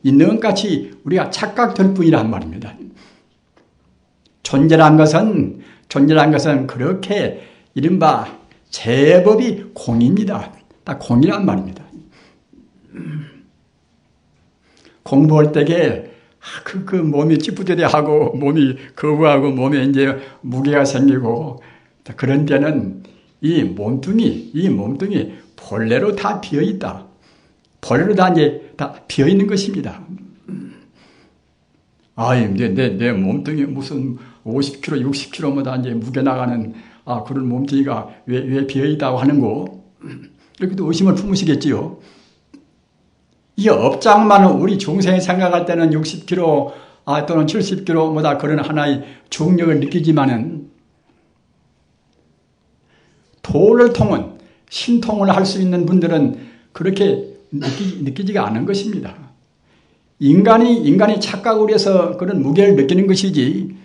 있는 것 같이 우리가 착각될 뿐이란 말입니다. 존재란 것은 그렇게 이른바 제법이 공입니다. 다 공이란 말입니다. 공부할 때에 그 몸이 찌뿌드레하고 몸이 거부하고 몸에 이제 무게가 생기고 그런 때는 이 몸뚱이 본래로 다 비어 있다. 본래로 다 비어 있는 것입니다. 내 몸뚱이 무슨 50kg, 60kg마다 이제 무게 나가는 그런 몸뚱이가 왜 비어 있다고 하는고? 이렇게도 의심을 품으시겠지요. 이 업장만 우리 중생이 생각할 때는 60kg 또는 70kg마다 그런 하나의 중력을 느끼지만은 도를 통은 신통을 할 수 있는 분들은 그렇게 느끼지가 않은 것입니다. 인간이 착각을 해서 그런 무게를 느끼는 것이지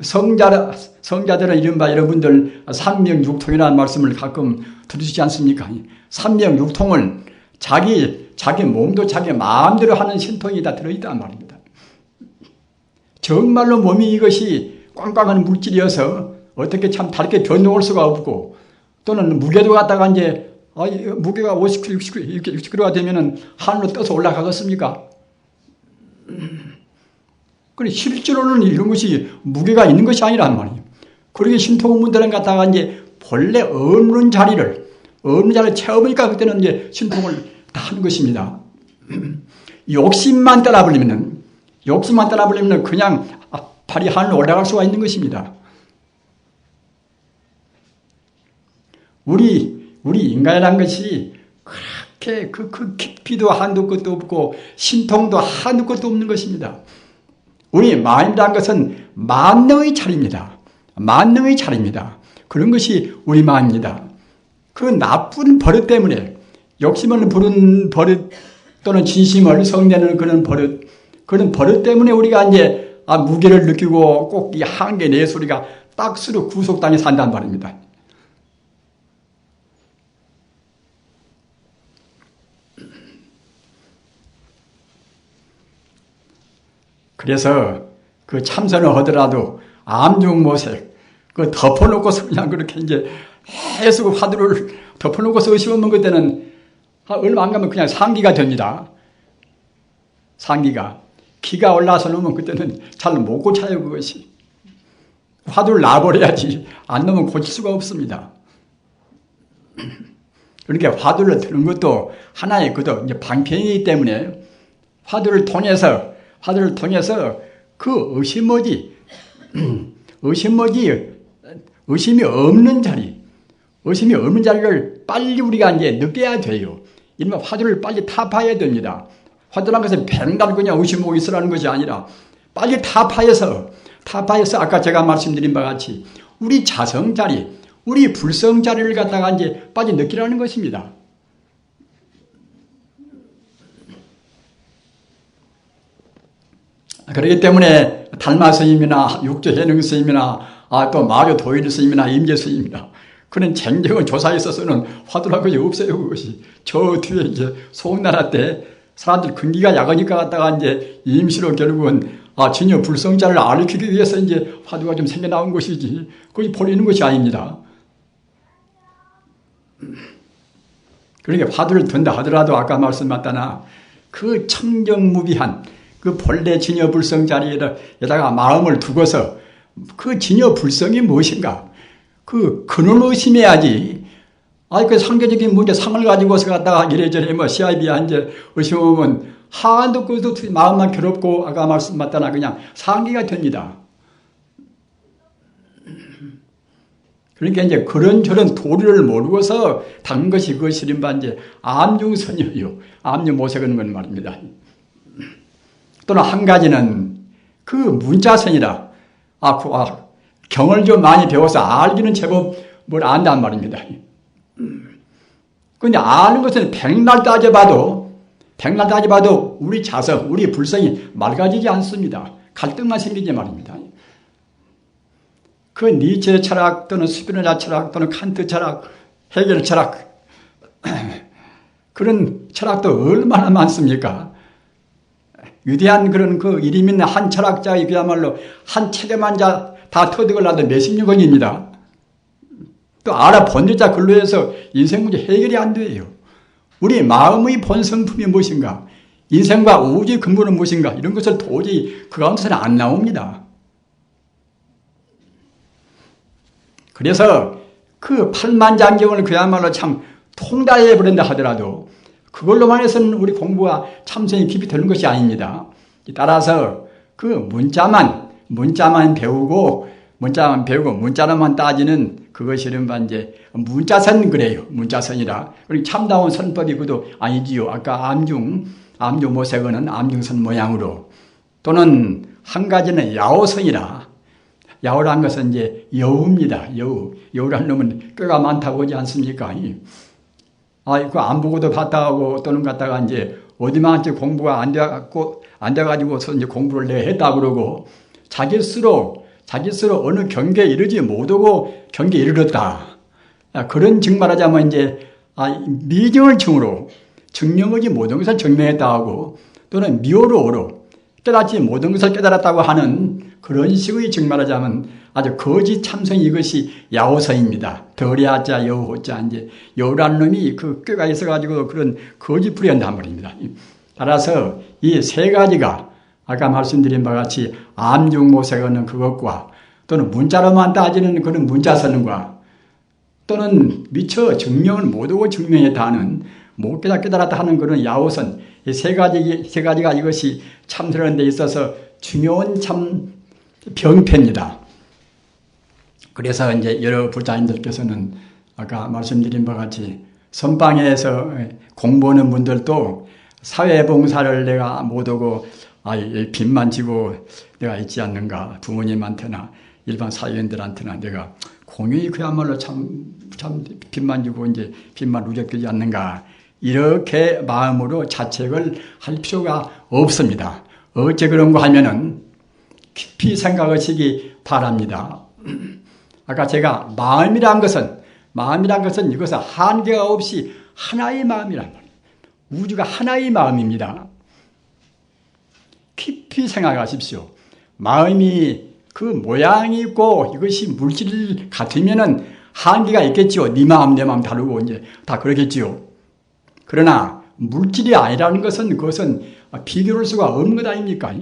성자들은 이른바 여러분들 삼명육통이라는 말씀을 가끔 들으시지 않습니까? 삼명육통은 자기 몸도 자기 마음대로 하는 신통이 다 들어있단 말입니다. 정말로 몸이 이것이 꽝꽝한 물질이어서 어떻게 참 다르게 변동할 수가 없고 또는 무게도 갖다가 이제 무게가 50kg, 60kg가 되면은 하늘로 떠서 올라가겠습니까? 그래 실제로는 이런 것이 무게가 있는 것이 아니란 말이에요. 그러게 신통문들은 갖다가 이제 본래 없는 자리를 채워보니까 그때는 이제 신통을 다 하는 것입니다. 욕심만 따라 버리면은 그냥 발이 하늘로 올라갈 수가 있는 것입니다. 우리 인간이라는 것이 그렇게 그 깊이도 한도 끝도 없고 신통도 한도 끝도 없는 것입니다. 우리 마음이라는 것은 만능의 차리입니다. 그런 것이 우리 마음입니다. 그 나쁜 버릇 때문에 욕심을 부른 버릇 또는 진심을 성내는 그런 버릇 때문에 우리가 이제 무게를 느끼고 꼭 이 한계 내 소리가 딱스로 구속당해 산단 말입니다. 그래서 그 참선을 하더라도 암중모색 그 덮어놓고서 그냥 그렇게 이제 계속 화두를 덮어놓고서 의심하면 그때는 얼마 안 가면 그냥 상기가 됩니다. 상기가 기가 올라서 놓으면 그때는 잘 못 고쳐요. 그것이 화두를 놔버려야지 안 놓으면 고칠 수가 없습니다. 그러니까 화두를 드는 것도 하나의 그도 이제 방편이기 때문에 화두를 통해서 그 의심이 없는 자리를 빨리 우리가 이제 느껴야 돼요. 이러면 화두를 빨리 타파해야 됩니다. 화두라는 것은 백날 그냥 의심하고 있으라는 것이 아니라 빨리 타파해서 아까 제가 말씀드린 바와 같이 우리 자성 자리, 우리 불성 자리를 갖다가 이제 빨리 느끼라는 것입니다. 그렇기 때문에 달마 스님이나 육조해능 스님이나 또 마교 도일 스님이나 임재 스님이나 그런 쟁쟁한 조사에 있어서는 화두라는 것이 없어요. 그것이 저 뒤에 이제 송나라 때 사람들 근기가 약하니까 갖다가 이제 임시로 결국은 진여 불성자를 알리키기 위해서 이제 화두가 좀 생겨 나온 것이지 그것이 버리는 것이 아닙니다. 그러니까 화두를 든다 하더라도 아까 말씀드렸다나 그 청정무비한 그 본래 진여 불성 자리에다가 마음을 두고서 그 진여 불성이 무엇인가? 그 근원 의심해야지. 그 상대적인 문제 상을 가지고서 갖다가 이래저래 시합이야 이제 의심하면 한도 끝도 마음만 괴롭고 아까 말씀드렸다나 그냥 상기가 됩니다. 그러니까 이제 그런저런 도리를 모르고서 단 것이 그것이 이른바 이제 암중선이요. 암중모색하는 건 말입니다. 또는 한 가지는 그 문자선이라 경을 좀 많이 배워서 알기는 제법 뭘 안단 말입니다. 근데 아는 것은 백날 따져봐도 우리 자성, 우리 불성이 맑아지지 않습니다. 갈등만 생기지 말입니다. 그 니체 철학 또는 스피노자 철학 또는 칸트 철학, 헤겔 철학 그런 철학도 얼마나 많습니까? 위대한 그런 그 이름 있는 한 철학자의 그야말로 한 책에만 다 터득을 하던 몇십여 권입니다. 또 알아본 자 근로에서 인생 문제 해결이 안 돼요. 우리 마음의 본성품이 무엇인가? 인생과 우주의 근본은 무엇인가? 이런 것을 도저히 그 가운데서는 안 나옵니다. 그래서 그 팔만장경을 그야말로 참 통달해버린다 하더라도 그걸로만 해서는 우리 공부가 참선이 깊이 되는 것이 아닙니다. 따라서 그 문자만 배우고 문자로만 따지는 그것이 이른바 이제 문자선 그래요. 문자선이라. 그리고 참다운 선법이 그도 아니지요. 아까 암중 모색어는 암중선 모양으로 또는 한 가지는 야오선이라. 야오라는 것은 이제 여우입니다. 여우라는 놈은 꾀가 많다고 하지 않습니까? 그 안 보고도 봤다 하고 또는 갔다가 이제 어디만 공부가 안 돼가지고서 이제 공부를 내가 했다 그러고 자기 스스로 어느 경계에 이르지 못하고 경계에 이르렀다. 그런 즉 말하자면 이제 미증을 증으로 증명하지 못한 것을 증명했다 하고 또는 미오로로 깨닫지 못한 것을 깨달았다고 하는 그런 식의 즉 말하자면 아주 거짓 참선 이것이 야오서입니다. 덜야자 여우호자 이제 여우라는 놈이 그 꾀가 있어가지고 그런 거짓 풀이한단 말입니다. 따라서 이 세 가지가 아까 말씀드린 바와 같이 암중모색하는 그것과 또는 문자로만 따지는 그런 문자선과 또는 미처 증명을 못하고 증명했다 하는 못 깨달았다 하는 그런 야오선 이 세 가지가 이것이 참선하는 데 있어서 중요한 참 병폐입니다. 그래서 이제 여러 부자님들께서는 아까 말씀드린 바와 같이 선방에서 공부하는 분들도 사회봉사를 내가 못하고 빚만 지고 내가 있지 않는가 부모님한테나 일반 사회인들한테나 내가 공연히 그야말로 참 빚만 지고 이제 빚만 누적되지 않는가 이렇게 마음으로 자책을 할 필요가 없습니다. 어째 그런가 하면은 깊이 생각하시기 바랍니다. 아까 제가 마음이란 것은 이것은 한계가 없이 하나의 마음이란 말이에요. 우주가 하나의 마음입니다. 깊이 생각하십시오. 마음이 그 모양이 있고 이것이 물질 같으면은 한계가 있겠지요. 네 마음 내 마음 다르고 이제 다 그러겠지요. 그러나 물질이 아니라는 것은 그것은 비교할 수가 없는 것 아닙니까?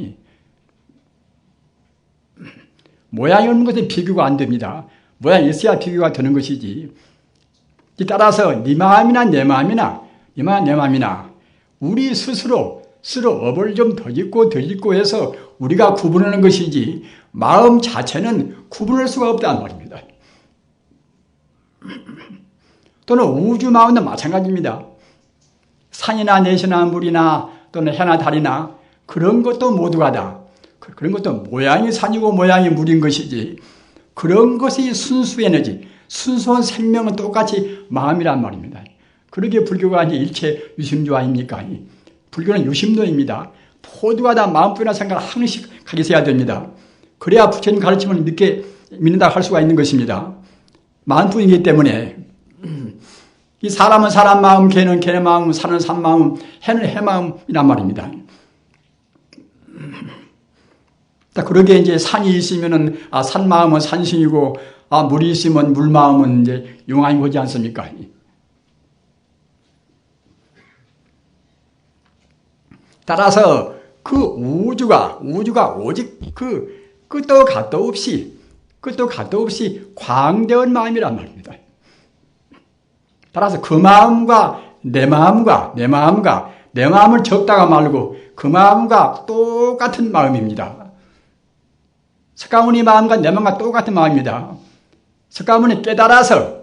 모양이 없는 것은 비교가 안 됩니다. 모양이 있어야 비교가 되는 것이지. 따라서 네 마음이나 내 마음이나 우리 스스로 업을 좀 더 짓고 해서 우리가 구분하는 것이지 마음 자체는 구분할 수가 없다는 말입니다. 또는 우주 마음도 마찬가지입니다. 산이나 내시나 물이나 또는 해나 달이나 그런 것도 모두가 다 그런 것도 모양이 산이고 모양이 물인 것이지 그런 것이 순수 에너지, 순수한 생명은 똑같이 마음이란 말입니다. 그러기에 불교가 이제 일체 유심조 아닙니까? 불교는 유심도입니다. 모두가 다 마음뿐이나 생각을 항상 하게 해야 됩니다. 그래야 부처님 가르침을 믿는다 할 수가 있는 것입니다. 마음뿐이기 때문에 이 사람은 사람 마음, 개는 개의 마음, 산은 산 마음, 해는 해 마음이란 말입니다. 그러게 이제 산이 있으면은 산 마음은 산신이고 물이 있으면 물 마음은 이제 용암이 오지 않습니까? 따라서 그 우주가 오직 그 끝도 갓도 없이 광대한 마음이란 말입니다. 따라서 그 마음과 내 마음을 적다가 말고 그 마음과 똑같은 마음입니다. 석가모니 마음과 내 마음과 똑같은 마음입니다. 석가모니 깨달아서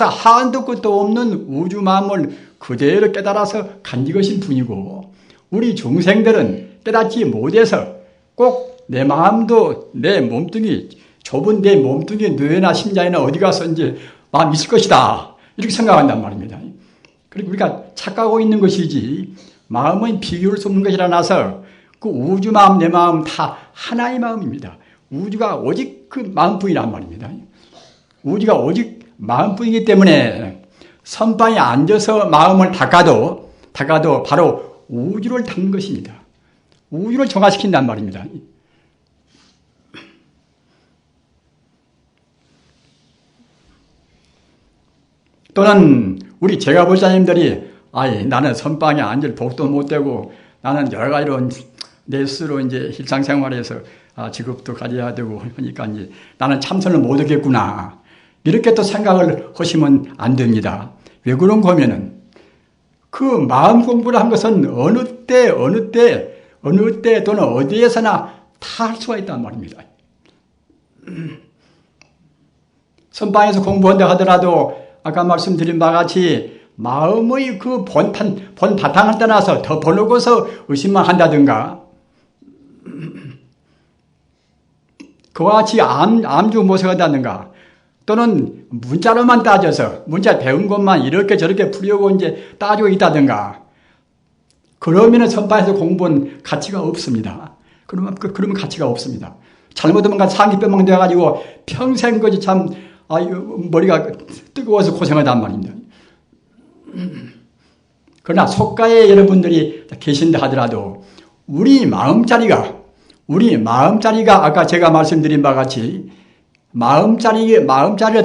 한도 끝도 없는 우주 마음을 그대로 깨달아서 간직하신 분이고 우리 중생들은 깨닫지 못해서 꼭 내 마음도 내 몸뚱이 좁은 내 몸뚱이 뇌나 심장이나 어디 가서 이제 마음이 있을 것이다. 이렇게 생각한단 말입니다. 그리고 우리가 착각하고 있는 것이지 마음은 비교할 수 없는 것이라서 그 우주 마음, 내 마음 다 하나의 마음입니다. 우주가 오직 그 마음뿐이란 말입니다. 우주가 오직 마음뿐이기 때문에 선방에 앉아서 마음을 닦아도 바로 우주를 닦는 것입니다. 우주를 정화시킨단 말입니다. 또는 우리 제가보자님들이 나는 선방에 앉을 복도 못 되고 나는 여러 가지로 내 스스로 이제 일상생활에서 직업도 가져야 되고 하니까 이제 나는 참선을 못 하겠구나. 이렇게 또 생각을 하시면 안 됩니다. 왜 그런가 하면은 그 마음 공부를 한 것은 어느 때 또는 어디에서나 다 할 수가 있단 말입니다. 선방에서 공부한다 하더라도 아까 말씀드린 바와 같이 마음의 그 바탕을 떠나서 더 벌어고서 의심만 한다든가 그와 같이 암주 모색한다든가 또는 문자로만 따져서 문자 배운 것만 이렇게 저렇게 풀려고 이제 따지고 있다든가 그러면은 선방에서 공부는 가치가 없습니다. 그러면 가치가 없습니다. 잘못하면 상기병만 되어가지고 평생 거지 참 머리가 뜨거워서 고생하단 말입니다. 그러나 속가에 여러분들이 계신다 하더라도 우리 마음자리가 아까 제가 말씀드린 바와 같이 마음자리를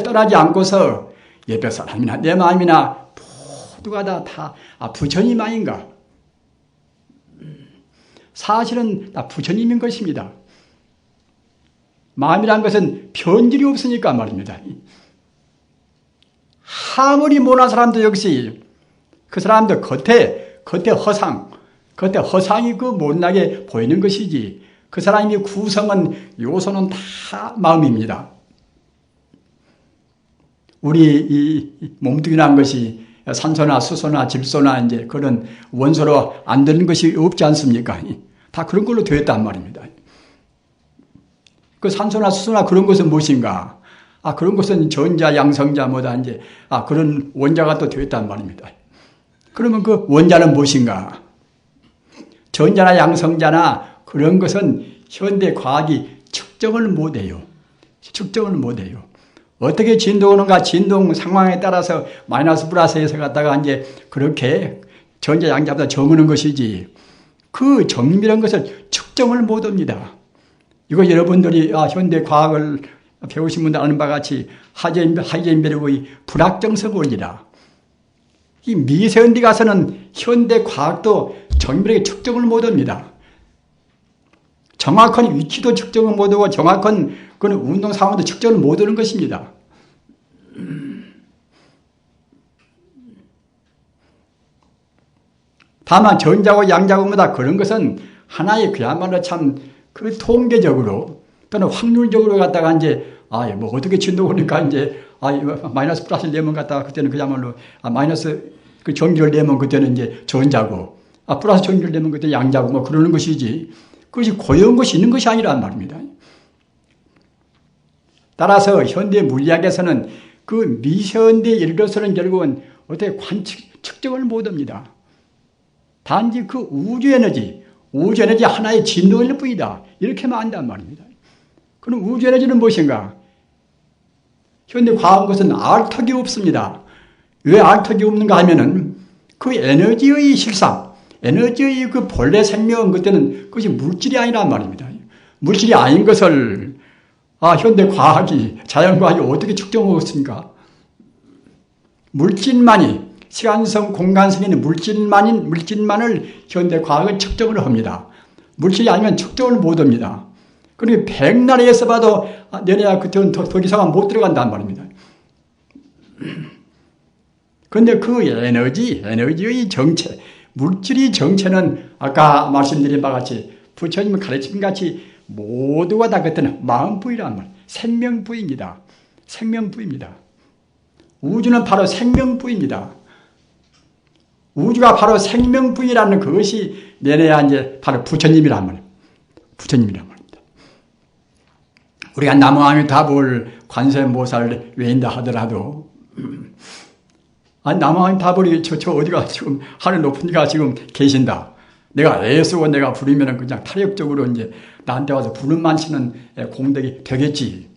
떠나지 않고서 옆에 사람이나 내 마음이나 모두가 다 부처님 아닌가? 사실은 다 부처님인 것입니다. 마음이란 것은 변질이 없으니까 말입니다. 아무리 못난 사람도 역시 그 사람도 겉에 허상이 그 못나게 보이는 것이지 그 사람의 구성은 요소는 다 마음입니다. 우리 이 몸뚱이라는 것이 산소나 수소나 질소나 이제 그런 원소로 안 되는 것이 없지 않습니까? 다 그런 걸로 되었단 말입니다. 그 산소나 수소나 그런 것은 무엇인가? 그런 것은 전자, 양성자 뭐다 이제 그런 원자가 또 되었단 말입니다. 그러면 그 원자는 무엇인가? 전자나 양성자나 그런 것은 현대 과학이 측정을 못해요. 어떻게 진동하는가 진동 상황에 따라서 마이너스 플러스에서 갖다가 이제 그렇게 전자 양자보다 정하는 것이지 그 정밀한 것을 측정을 못합니다. 이거 여러분들이 현대 과학을 배우신 분들 아는 바와 같이 하이젠베르크의 불확정성 원리라. 이 미세현대 가서는 현대 과학도 정밀하게 측정을 못합니다. 정확한 위치도 측정을 못하고 정확한 그런 운동 상황도 측정을 못하는 것입니다. 다만 전자고 양자고마다 그런 것은 하나의 그야말로 참 그 통계적으로 또는 확률적으로 갖다가 이제 뭐 어떻게 진동하니까 이제 마이너스 플러스를 내면 갖다가 그때는 그야말로 마이너스 그 전기를 내면 그때는 이제 전자고 플러스 전기를 내면 그때 양자고 뭐 그러는 것이지 그것이 고여운 것이 있는 것이 아니란 말입니다. 따라서 현대 물리학에서는 그 미세현대에 이르러서는 결국은 어떻게 측정을 못합니다. 단지 그 우주 에너지 하나의 진동일 뿐이다. 이렇게만 안단 말입니다. 그럼 우주 에너지는 무엇인가? 현대 과학 것은 알 턱이 없습니다. 왜 알 턱이 없는가 하면은 그 에너지의 실상, 에너지의 그 본래 생명은 그때는 그것이 물질이 아니란 말입니다. 물질이 아닌 것을 현대 과학이 자연과학이 어떻게 측정하겠습니까? 물질만이 시간성, 공간성이 있는 물질만을 현대 과학은 측정을 합니다. 물질이 아니면 측정을 못합니다. 그리고 백나라에서 봐도 너네야 그때는 더 이상은 못 들어간단 말입니다. 그런데 그 에너지의 정체, 물질의 정체는 아까 말씀드린 바와 같이 부처님의 가르침 같이 모두가 다 그때는 마음부이란 말, 생명부입니다. 생명부입니다. 우주는 바로 생명부입니다. 우주가 바로 생명부이라는 그것이 내내야 이제 바로 부처님이란 말입니다. 부처님이란 말입니다. 우리가 나무아미타불 관세음보살 외인다 하더라도 나무아미타불이 저 어디가 지금 하늘 높은 데가 지금 계신다. 내가 애쓰고 내가 부르면 그냥 타력적으로 이제 나한테 와서 부름만 치는 공덕이 되겠지.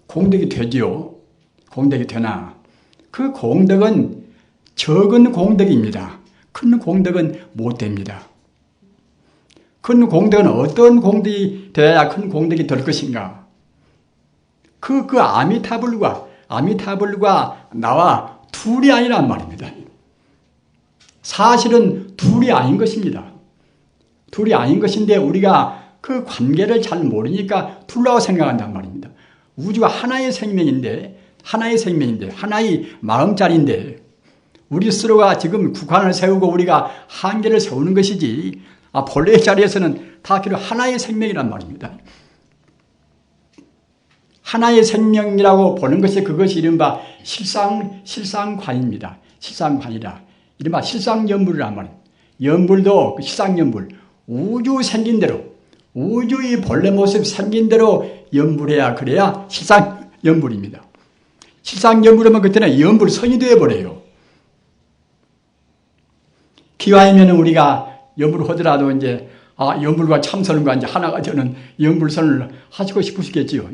공덕이 되지요. 공덕이 되나. 그 공덕은 적은 공덕입니다. 큰 공덕은 못 됩니다. 큰 공덕은 어떤 공덕이 되어야 큰 공덕이 될 것인가? 그 아미타불과 나와 둘이 아니란 말입니다. 사실은 둘이 아닌 것입니다. 둘이 아닌 것인데 우리가 그 관계를 잘 모르니까 둘라고 생각한단 말입니다. 우주가 하나의 생명인데 하나의 마음자리인데 우리 스스로가 지금 국한을 세우고 우리가 한계를 세우는 것이지 본래의 자리에서는 다 그런 하나의 생명이란 말입니다. 하나의 생명이라고 보는 것이 그것이 이른바 실상관입니다. 실상관이라. 이른바 실상연불이란 말이에요. 연불도 실상연불. 우주 생긴 대로, 우주의 본래 모습 생긴 대로 연불해야 그래야 실상연불입니다. 실상연불하면 그때는 연불선이 되어버려요. 기왕이면 우리가 연불을 하더라도 이제 연불과 참선과 이제 하나가 되는 연불선을 하시고 싶으시겠지요.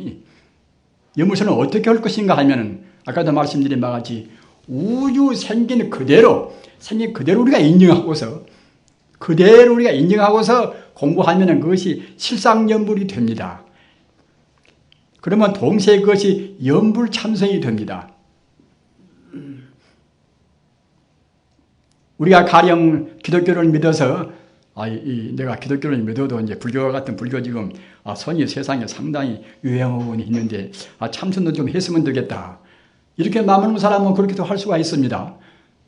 연불선은 어떻게 할 것인가 하면은 아까도 말씀드린 바와 같이 우주 생긴 그대로 우리가 인정하고서 공부하면은 그것이 실상연불이 됩니다. 그러면 동시에 그것이 연불 참선이 됩니다. 우리가 가령 기독교를 믿어서 내가 기독교를 믿어도 이제 불교와 같은 불교 지금 선이 세상에 상당히 유행하고 있는데 참선도 좀 했으면 되겠다. 이렇게 마음먹는 사람은 그렇게도 할 수가 있습니다.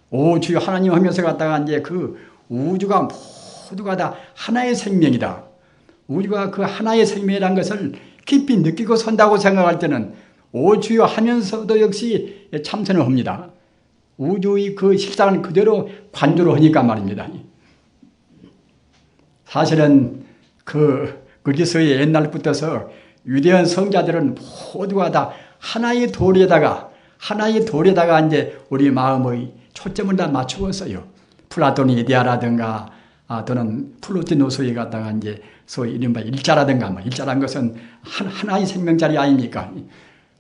오 주여 하나님 하면서 갖다가 이제 그 우주가 모두가 다 하나의 생명이다. 우주가 그 하나의 생명이라는 것을 깊이 느끼고 선다고 생각할 때는 오 주여 하면서도 역시 참선을 합니다. 우주의 그 실상을 그대로 관조를 하니까 말입니다. 사실은 그 그리스의 옛날부터서 위대한 성자들은 모두가 다 하나의 도리에다가 이제 우리 마음의 초점을 다 맞추었어요. 플라톤의 이데아라든가 또는 플루티노스에 갖다가 이제 소위 이른바 일자라든가 일자라는 것은 하나의 생명자리 아닙니까?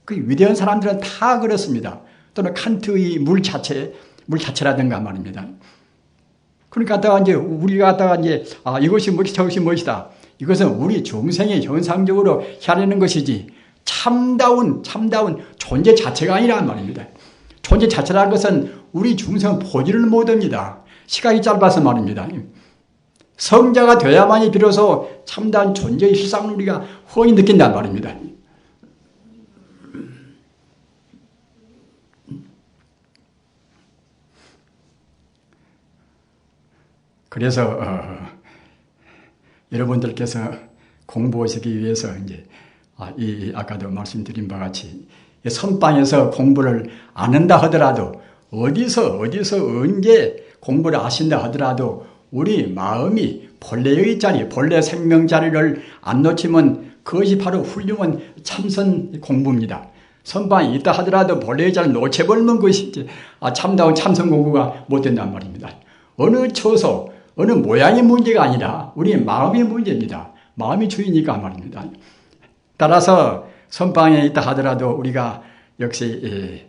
그 위대한 사람들은 다 그렇습니다. 또는 칸트의 물 자체라든가 말입니다. 그러니까 우리가 이것이 무엇이 저것이 무엇이다. 이것은 우리 중생의 현상적으로 해내는 것이지 참다운 존재 자체가 아니란 말입니다. 존재 자체라는 것은 우리 중생은 보지를 못합니다. 시간이 짧아서 말입니다. 성자가 되어야만이 비로소 참다운 존재의 실상을 우리가 훤히 느낀단 말입니다. 그래서 여러분들께서 공부하시기 위해서 이제 아까도 말씀드린 바와 같이 선방에서 공부를 안 한다 하더라도 어디서 언제 공부를 하신다 하더라도 우리 마음이 본래의 자리, 본래 생명 자리를 안 놓치면 그것이 바로 훌륭한 참선 공부입니다. 선방이 있다 하더라도 본래의 자리를 놓쳐버리면 그것이 참다운 참선 공부가 못 된단 말입니다. 어느 처소, 어느 모양의 문제가 아니라 우리 마음의 문제입니다. 마음이 주이니까 말입니다. 따라서 선방에 있다 하더라도 우리가 역시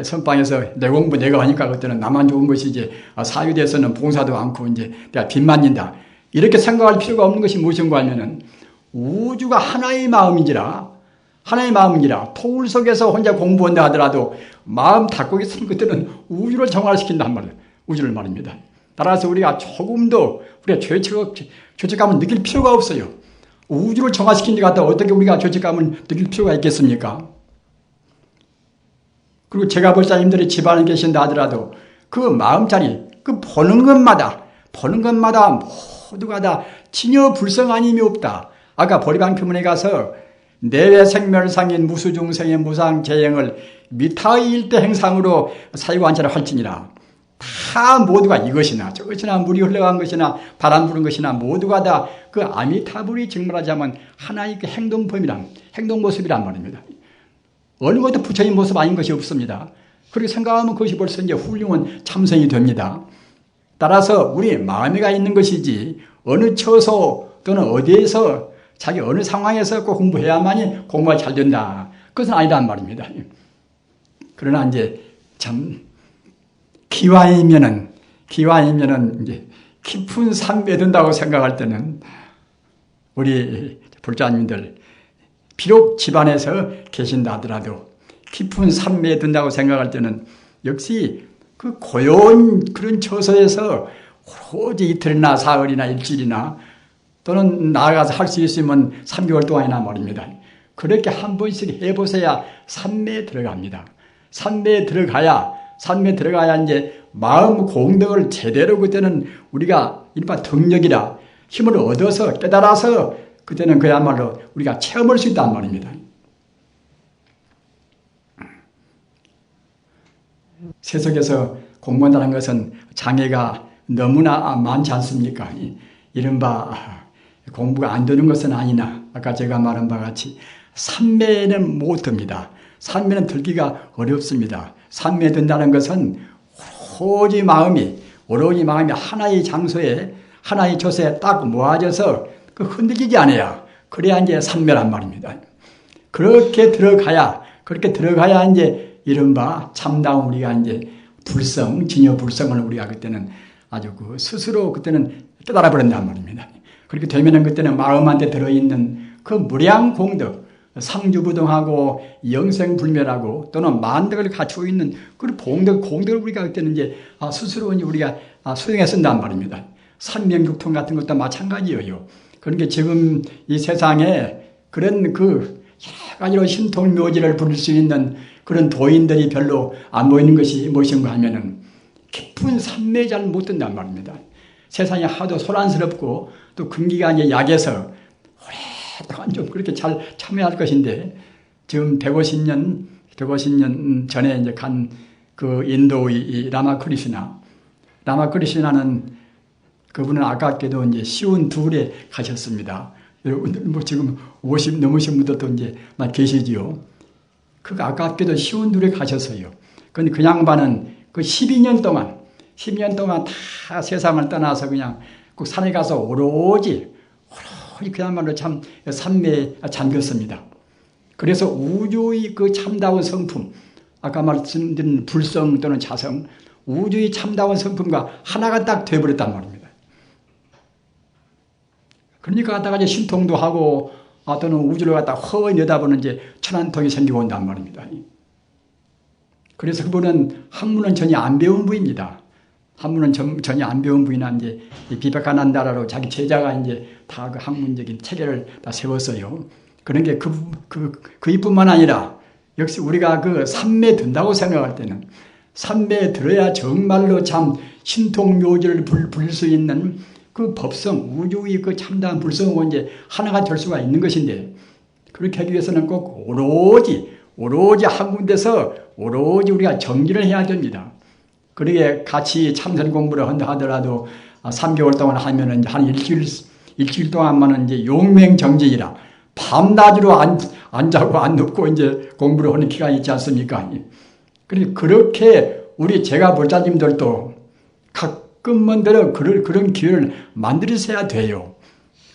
선방에서 내 공부 내가 하니까 그때는 나만 좋은 것이지 사유대에서는 봉사도 않고 이제 내가 빚만진다. 이렇게 생각할 필요가 없는 것이 무엇인가 하면은 우주가 하나의 마음인지라 토울 속에서 혼자 공부한다 하더라도 마음 닫고 있으면 그때는 우주를 정화시킨단 말이에요. 우주를 말입니다. 따라서 우리가 조금도 우리가 죄책감을 느낄 필요가 없어요. 우주를 정화시킨 데 갖다 어떻게 우리가 죄책감을 느낄 필요가 있겠습니까? 그리고 제가 볼사님들이 집안에 계신다 하더라도 그 마음자리, 그 보는 것마다 모두가 다 진여 불성 아님이 없다. 아까 보리방편문에 가서 내외 생멸상인 무수중생의 무상재행을 미타의 일대 행상으로 사유관찰을 할지니라. 다 모두가 이것이나 저것이나 물이 흘러간 것이나 바람 부는 것이나 모두가 다 그 아미타불이 증말하자면 하나의 그 행동 모습이란 말입니다. 어느 것도 부처님 모습 아닌 것이 없습니다. 그렇게 생각하면 그것이 벌써 이제 훌륭한 참선이 됩니다. 따라서 우리 마음에가 있는 것이지 어느 처소 또는 어디에서 자기 어느 상황에서 꼭 공부해야만이 공부가 잘 된다. 그것은 아니란 말입니다. 그러나 이제 참 기왕이면은 이제 깊은 산매에 든다고 생각할 때는 우리 불자님들 비록 집안에서 계신다 하더라도 깊은 산매에 든다고 생각할 때는 역시 그 고요한 그런 처소에서 오로지 이틀이나 사흘이나 일주일이나 또는 나아가서 할 수 있으면 3개월 동안이나 말입니다. 그렇게 한 번씩 해보셔야 산매에 들어갑니다. 산매에 들어가야 이제 마음 공덕을 제대로 그때는 우리가 일반 덕력이라 힘을 얻어서 깨달아서 그때는 그야말로 우리가 체험할 수 있단 말입니다. 세속에서 공부한다는 것은 장애가 너무나 많지 않습니까? 이른바 공부가 안 되는 것은 아니나 아까 제가 말한 바와 같이 산매는 못 듭니다. 산매는 들기가 어렵습니다. 산매에 든다는 것은 오로지 마음이 하나의 장소에 하나의 처소에 딱 모아져서 그 흔들리지 않아야 그래야 이제 산매란 말입니다. 그렇게 들어가야 이제 이른바 참다운 우리가 이제 진여 불성을 우리가 그때는 아주 그 스스로 그때는 깨달아 버린단 말입니다. 그렇게 되면은 그때는 마음한테 들어있는 그 무량 공덕, 상주부동하고 영생불멸하고 또는 만덕을 갖추고 있는 그 공덕을 우리가 그때는 이제 스스로 우리가 수행해 쓴단 말입니다. 삼명육통 같은 것도 마찬가지예요. 그러니까 지금 이 세상에 그런 그 여러 가지로 신통묘지를 부릴 수 있는 그런 도인들이 별로 안 보이는 것이 무엇인가 하면은 깊은 산매에 잘 못 든단 말입니다. 세상이 하도 소란스럽고 또 근기가 이제 약해서 오랫동안 좀 그렇게 잘 참여할 것인데 지금 150년 전에 이제 간 그 인도의 라마크리시나는 그분은 아깝게도 이제 시운 둘에 가셨습니다. 여러분들 뭐 지금 50 넘으신 분들도 이제 막 계시지요. 그 아깝게도 시운 둘에 가셨어요. 그런데 그 양반은 그 12년 동안 다 세상을 떠나서 그냥 꼭 산에 가서 오로지 그야말로 참 산매에 잠겼습니다. 그래서 우주의 그 참다운 성품, 아까 말씀드린 불성 또는 자성, 우주의 참다운 성품과 하나가 딱 되어버렸단 말입니다. 그러니까 갖다가 이제 신통도 하고 또는 우주를 갖다 허 내다보는 이제 천안통이 생기고 온단 말입니다. 그래서 그분은 학문은 전혀 안 배운 부입니다. 학문은 전혀 안 배운 부이나 이제 비박한한다라로 자기 제자가 이제 다 그 학문적인 체계를 다 세웠어요. 그런 게 그뿐만 아니라 역시 우리가 그 산매에 든다고 생각할 때는 산매에 들어야 정말로 참 신통묘지를 부릴 수 있는 그 법성, 우주의 그 참다한 불성은 이제 하나가 될 수가 있는 것인데 그렇게 하기 위해서는 꼭 오로지 한 군데서 오로지 우리가 정진을 해야 됩니다. 그러게 같이 참선 공부를 한다 하더라도 3개월 동안 하면은 한 일주일 동안만은 이제 용맹정진이라 밤낮으로 안 자고 안 눕고 이제 공부를 하는 기간이 있지 않습니까? 그렇게 제가 불자님들도 가끔만들어 그런 기회를 만들어야 돼요.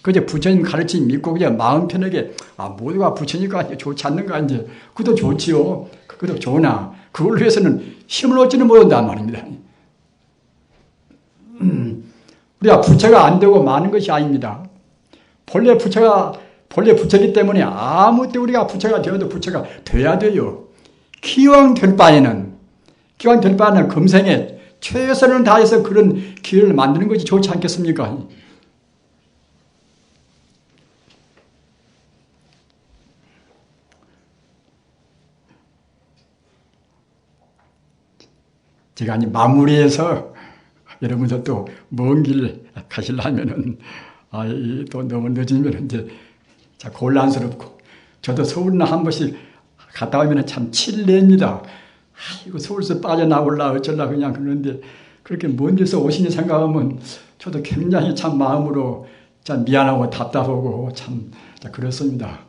그저 부처님 가르침 믿고 그냥 마음 편하게 모두가 부처님과 좋지 않는가 이제 그것도 좋지요. 그것도 좋으나 그걸 위해서는 힘을 얻지는 못한단 말입니다. 우리가 부처가 안 되고 많은 것이 아닙니다. 본래 부처이기 때문에 아무 때 우리가 부처가 되어도 부처가 돼야 돼요. 기왕 될 바에는 금생에 최선을 다해서 그런 기회를 만드는 것이 좋지 않겠습니까? 제가 마무리해서 여러분들 또 먼 길 가시려면은 또 너무 늦으면 이제 곤란스럽고 저도 서울나 한 번씩 갔다 오면 참 칠례입니다. 이거 서울서 빠져나올라 어쩔라 그냥 그러는데 그렇게 먼 데서 오시니 생각하면 저도 굉장히 참 마음으로 참 미안하고 답답하고 참 그렇습니다.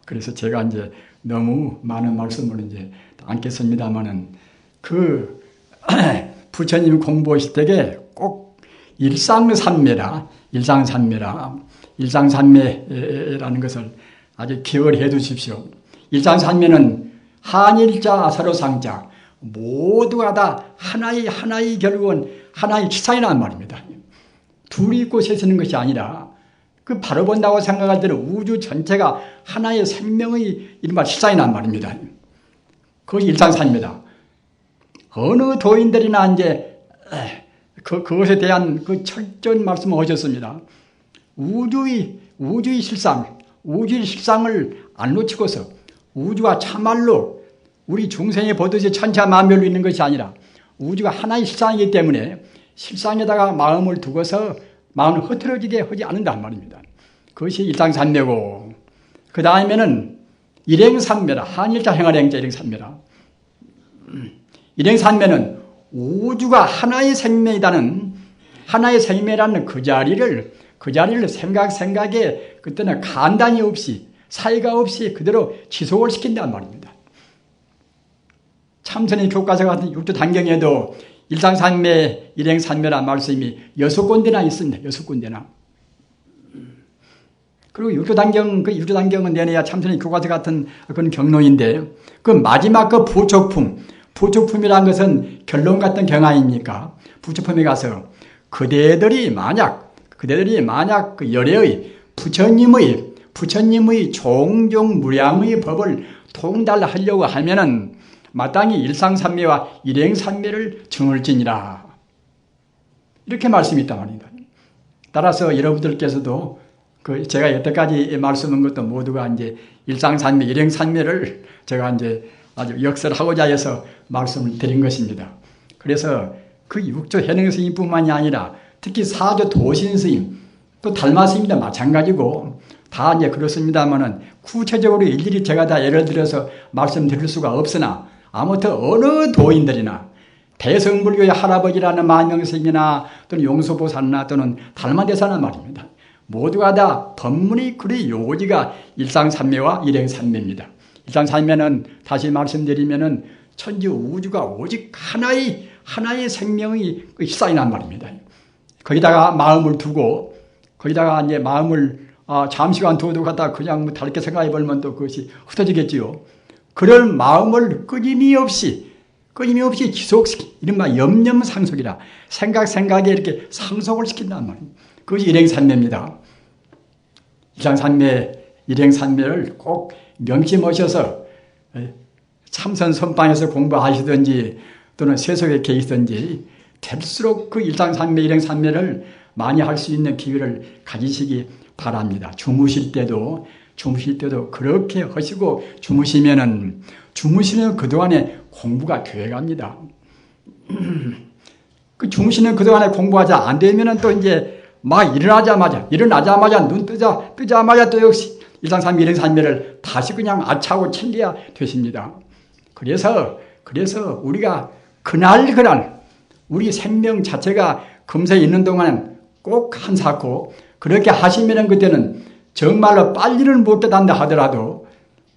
그래서 제가 이제 너무 많은 말씀을 이제 않겠습니다만은 그 부처님 공부하실 때에 꼭 일상산매라는 것을 아주 기억을 해 두십시오. 일상산매는 한일자 서로상자 모두가 다 하나의 결국은 하나의 실상이라는 말입니다. 둘이 있고 셋이는 것이 아니라 그 바로 본다고 생각할 때는 우주 전체가 하나의 생명의 이른바 실상이란 말입니다. 그것이 일상산입니다. 어느 도인들이나 이제 그것에 대한 그 철저한 말씀을 하셨습니다. 우주의 실상을 안 놓치고서 우주가 참말로 우리 중생의 보듯이 천차만별로 있는 것이 아니라 우주가 하나의 실상이기 때문에 실상에다가 마음을 두고서 마음을 흐트러지게 하지 않는단 말입니다. 그것이 일상산매고 그 다음에는 일행산매라. 한일자 행할행자 일행산매라. 일행산매는 우주가 하나의 생명이라는 하나의 생명이라는 그 자리를 생각에 그때는 간단히 없이 사이가 없이 그대로 지속을 시킨다는 말입니다. 참선의 교과서 같은 육조단경에도 일상산매, 일행산매라는 말씀이 6군데나 있습니다. 6군데나. 그리고 육조단경은 내내야 참선의 교과서 같은 그런 경로인데 그 마지막 그 부처품이라는 것은 결론 같은 경화 아닙니까? 부처품에 가서 그대들이 만약 그 열애의 부처님의 종종무량의 법을 통달하려고 하면은 마땅히 일상산매와 일행산매를 정을지니라. 이렇게 말씀이 있단 말입니다. 따라서 여러분들께서도 제가 여태까지 말씀한 것도 모두가 이제 일상산매, 일행산매를 제가 이제 아주 역설하고자 해서 말씀을 드린 것입니다. 그래서 그 육조 현행 스님뿐만이 아니라 특히 사조 도신 스님, 또 달마 스님도 마찬가지고 다 이제 그렇습니다만은 구체적으로 일일이 제가 다 예를 들어서 말씀드릴 수가 없으나 아무튼 어느 도인들이나 대성불교의 할아버지라는 만명스님이나 또는 용서보살이나 또는 달마대사나 말입니다. 모두가 다 법문이 그리 요지가 일상산매와 일행산매입니다. 일상산매는 다시 말씀드리면은 천지 우주가 오직 하나의 생명의 실상이란 말입니다. 거기다가 마음을 두고 거기다가 이제 마음을 잠시간 두어도 갖다 그냥 뭐 다르게 생각해 보면 또 그것이 흩어지겠지요. 그럴 마음을 끊임없이 지속시키 이른바 염념상속이라 생각에 이렇게 상속을 시킨단 말입니다. 그것이 일행산매입니다. 일행산매를 꼭 명심하셔서 참선 선방에서 공부하시든지 또는 세속에 계시든지 될수록 그 일상산매, 일행산매를 많이 할 수 있는 기회를 가지시기 바랍니다. 주무실 때도 그렇게 하시고 주무시면 그동안에 공부가 되어갑니다. 그 주무시는 그동안에 공부하자 안 되면은 또 이제 막 일어나자마자 눈 뜨자마자 또 역시 일상산매, 일행산매를 다시 그냥 아차고 챙겨야 되십니다. 그래서 우리가 그날 우리 생명 자체가 금세에 있는 동안 꼭 한사코 그렇게 하시면은 그때는 정말로 빨리는 못 깨닫는다 하더라도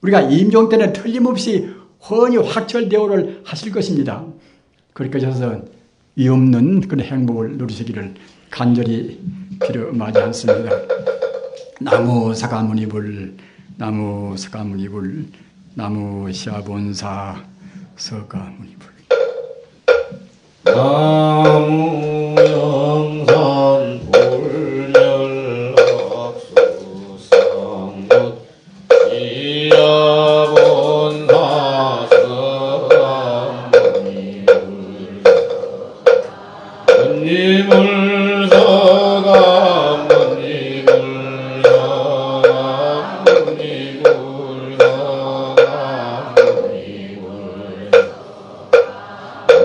우리가 임종 때는 틀림없이 훤히 확철대오를 하실 것입니다. 그렇게 하셔서 이 없는 그런 행복을 누리시기를 간절히 빌어마지 않습니다. 나무 사가모니불, 나무 사가모니불, 나무 시아본사 서가모니불. 나무 영산 불멸학수성굿 시아본사 서가모니불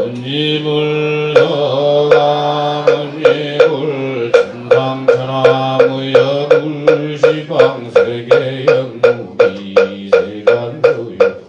문이불 천상천하무여불시방세계영무비세간도유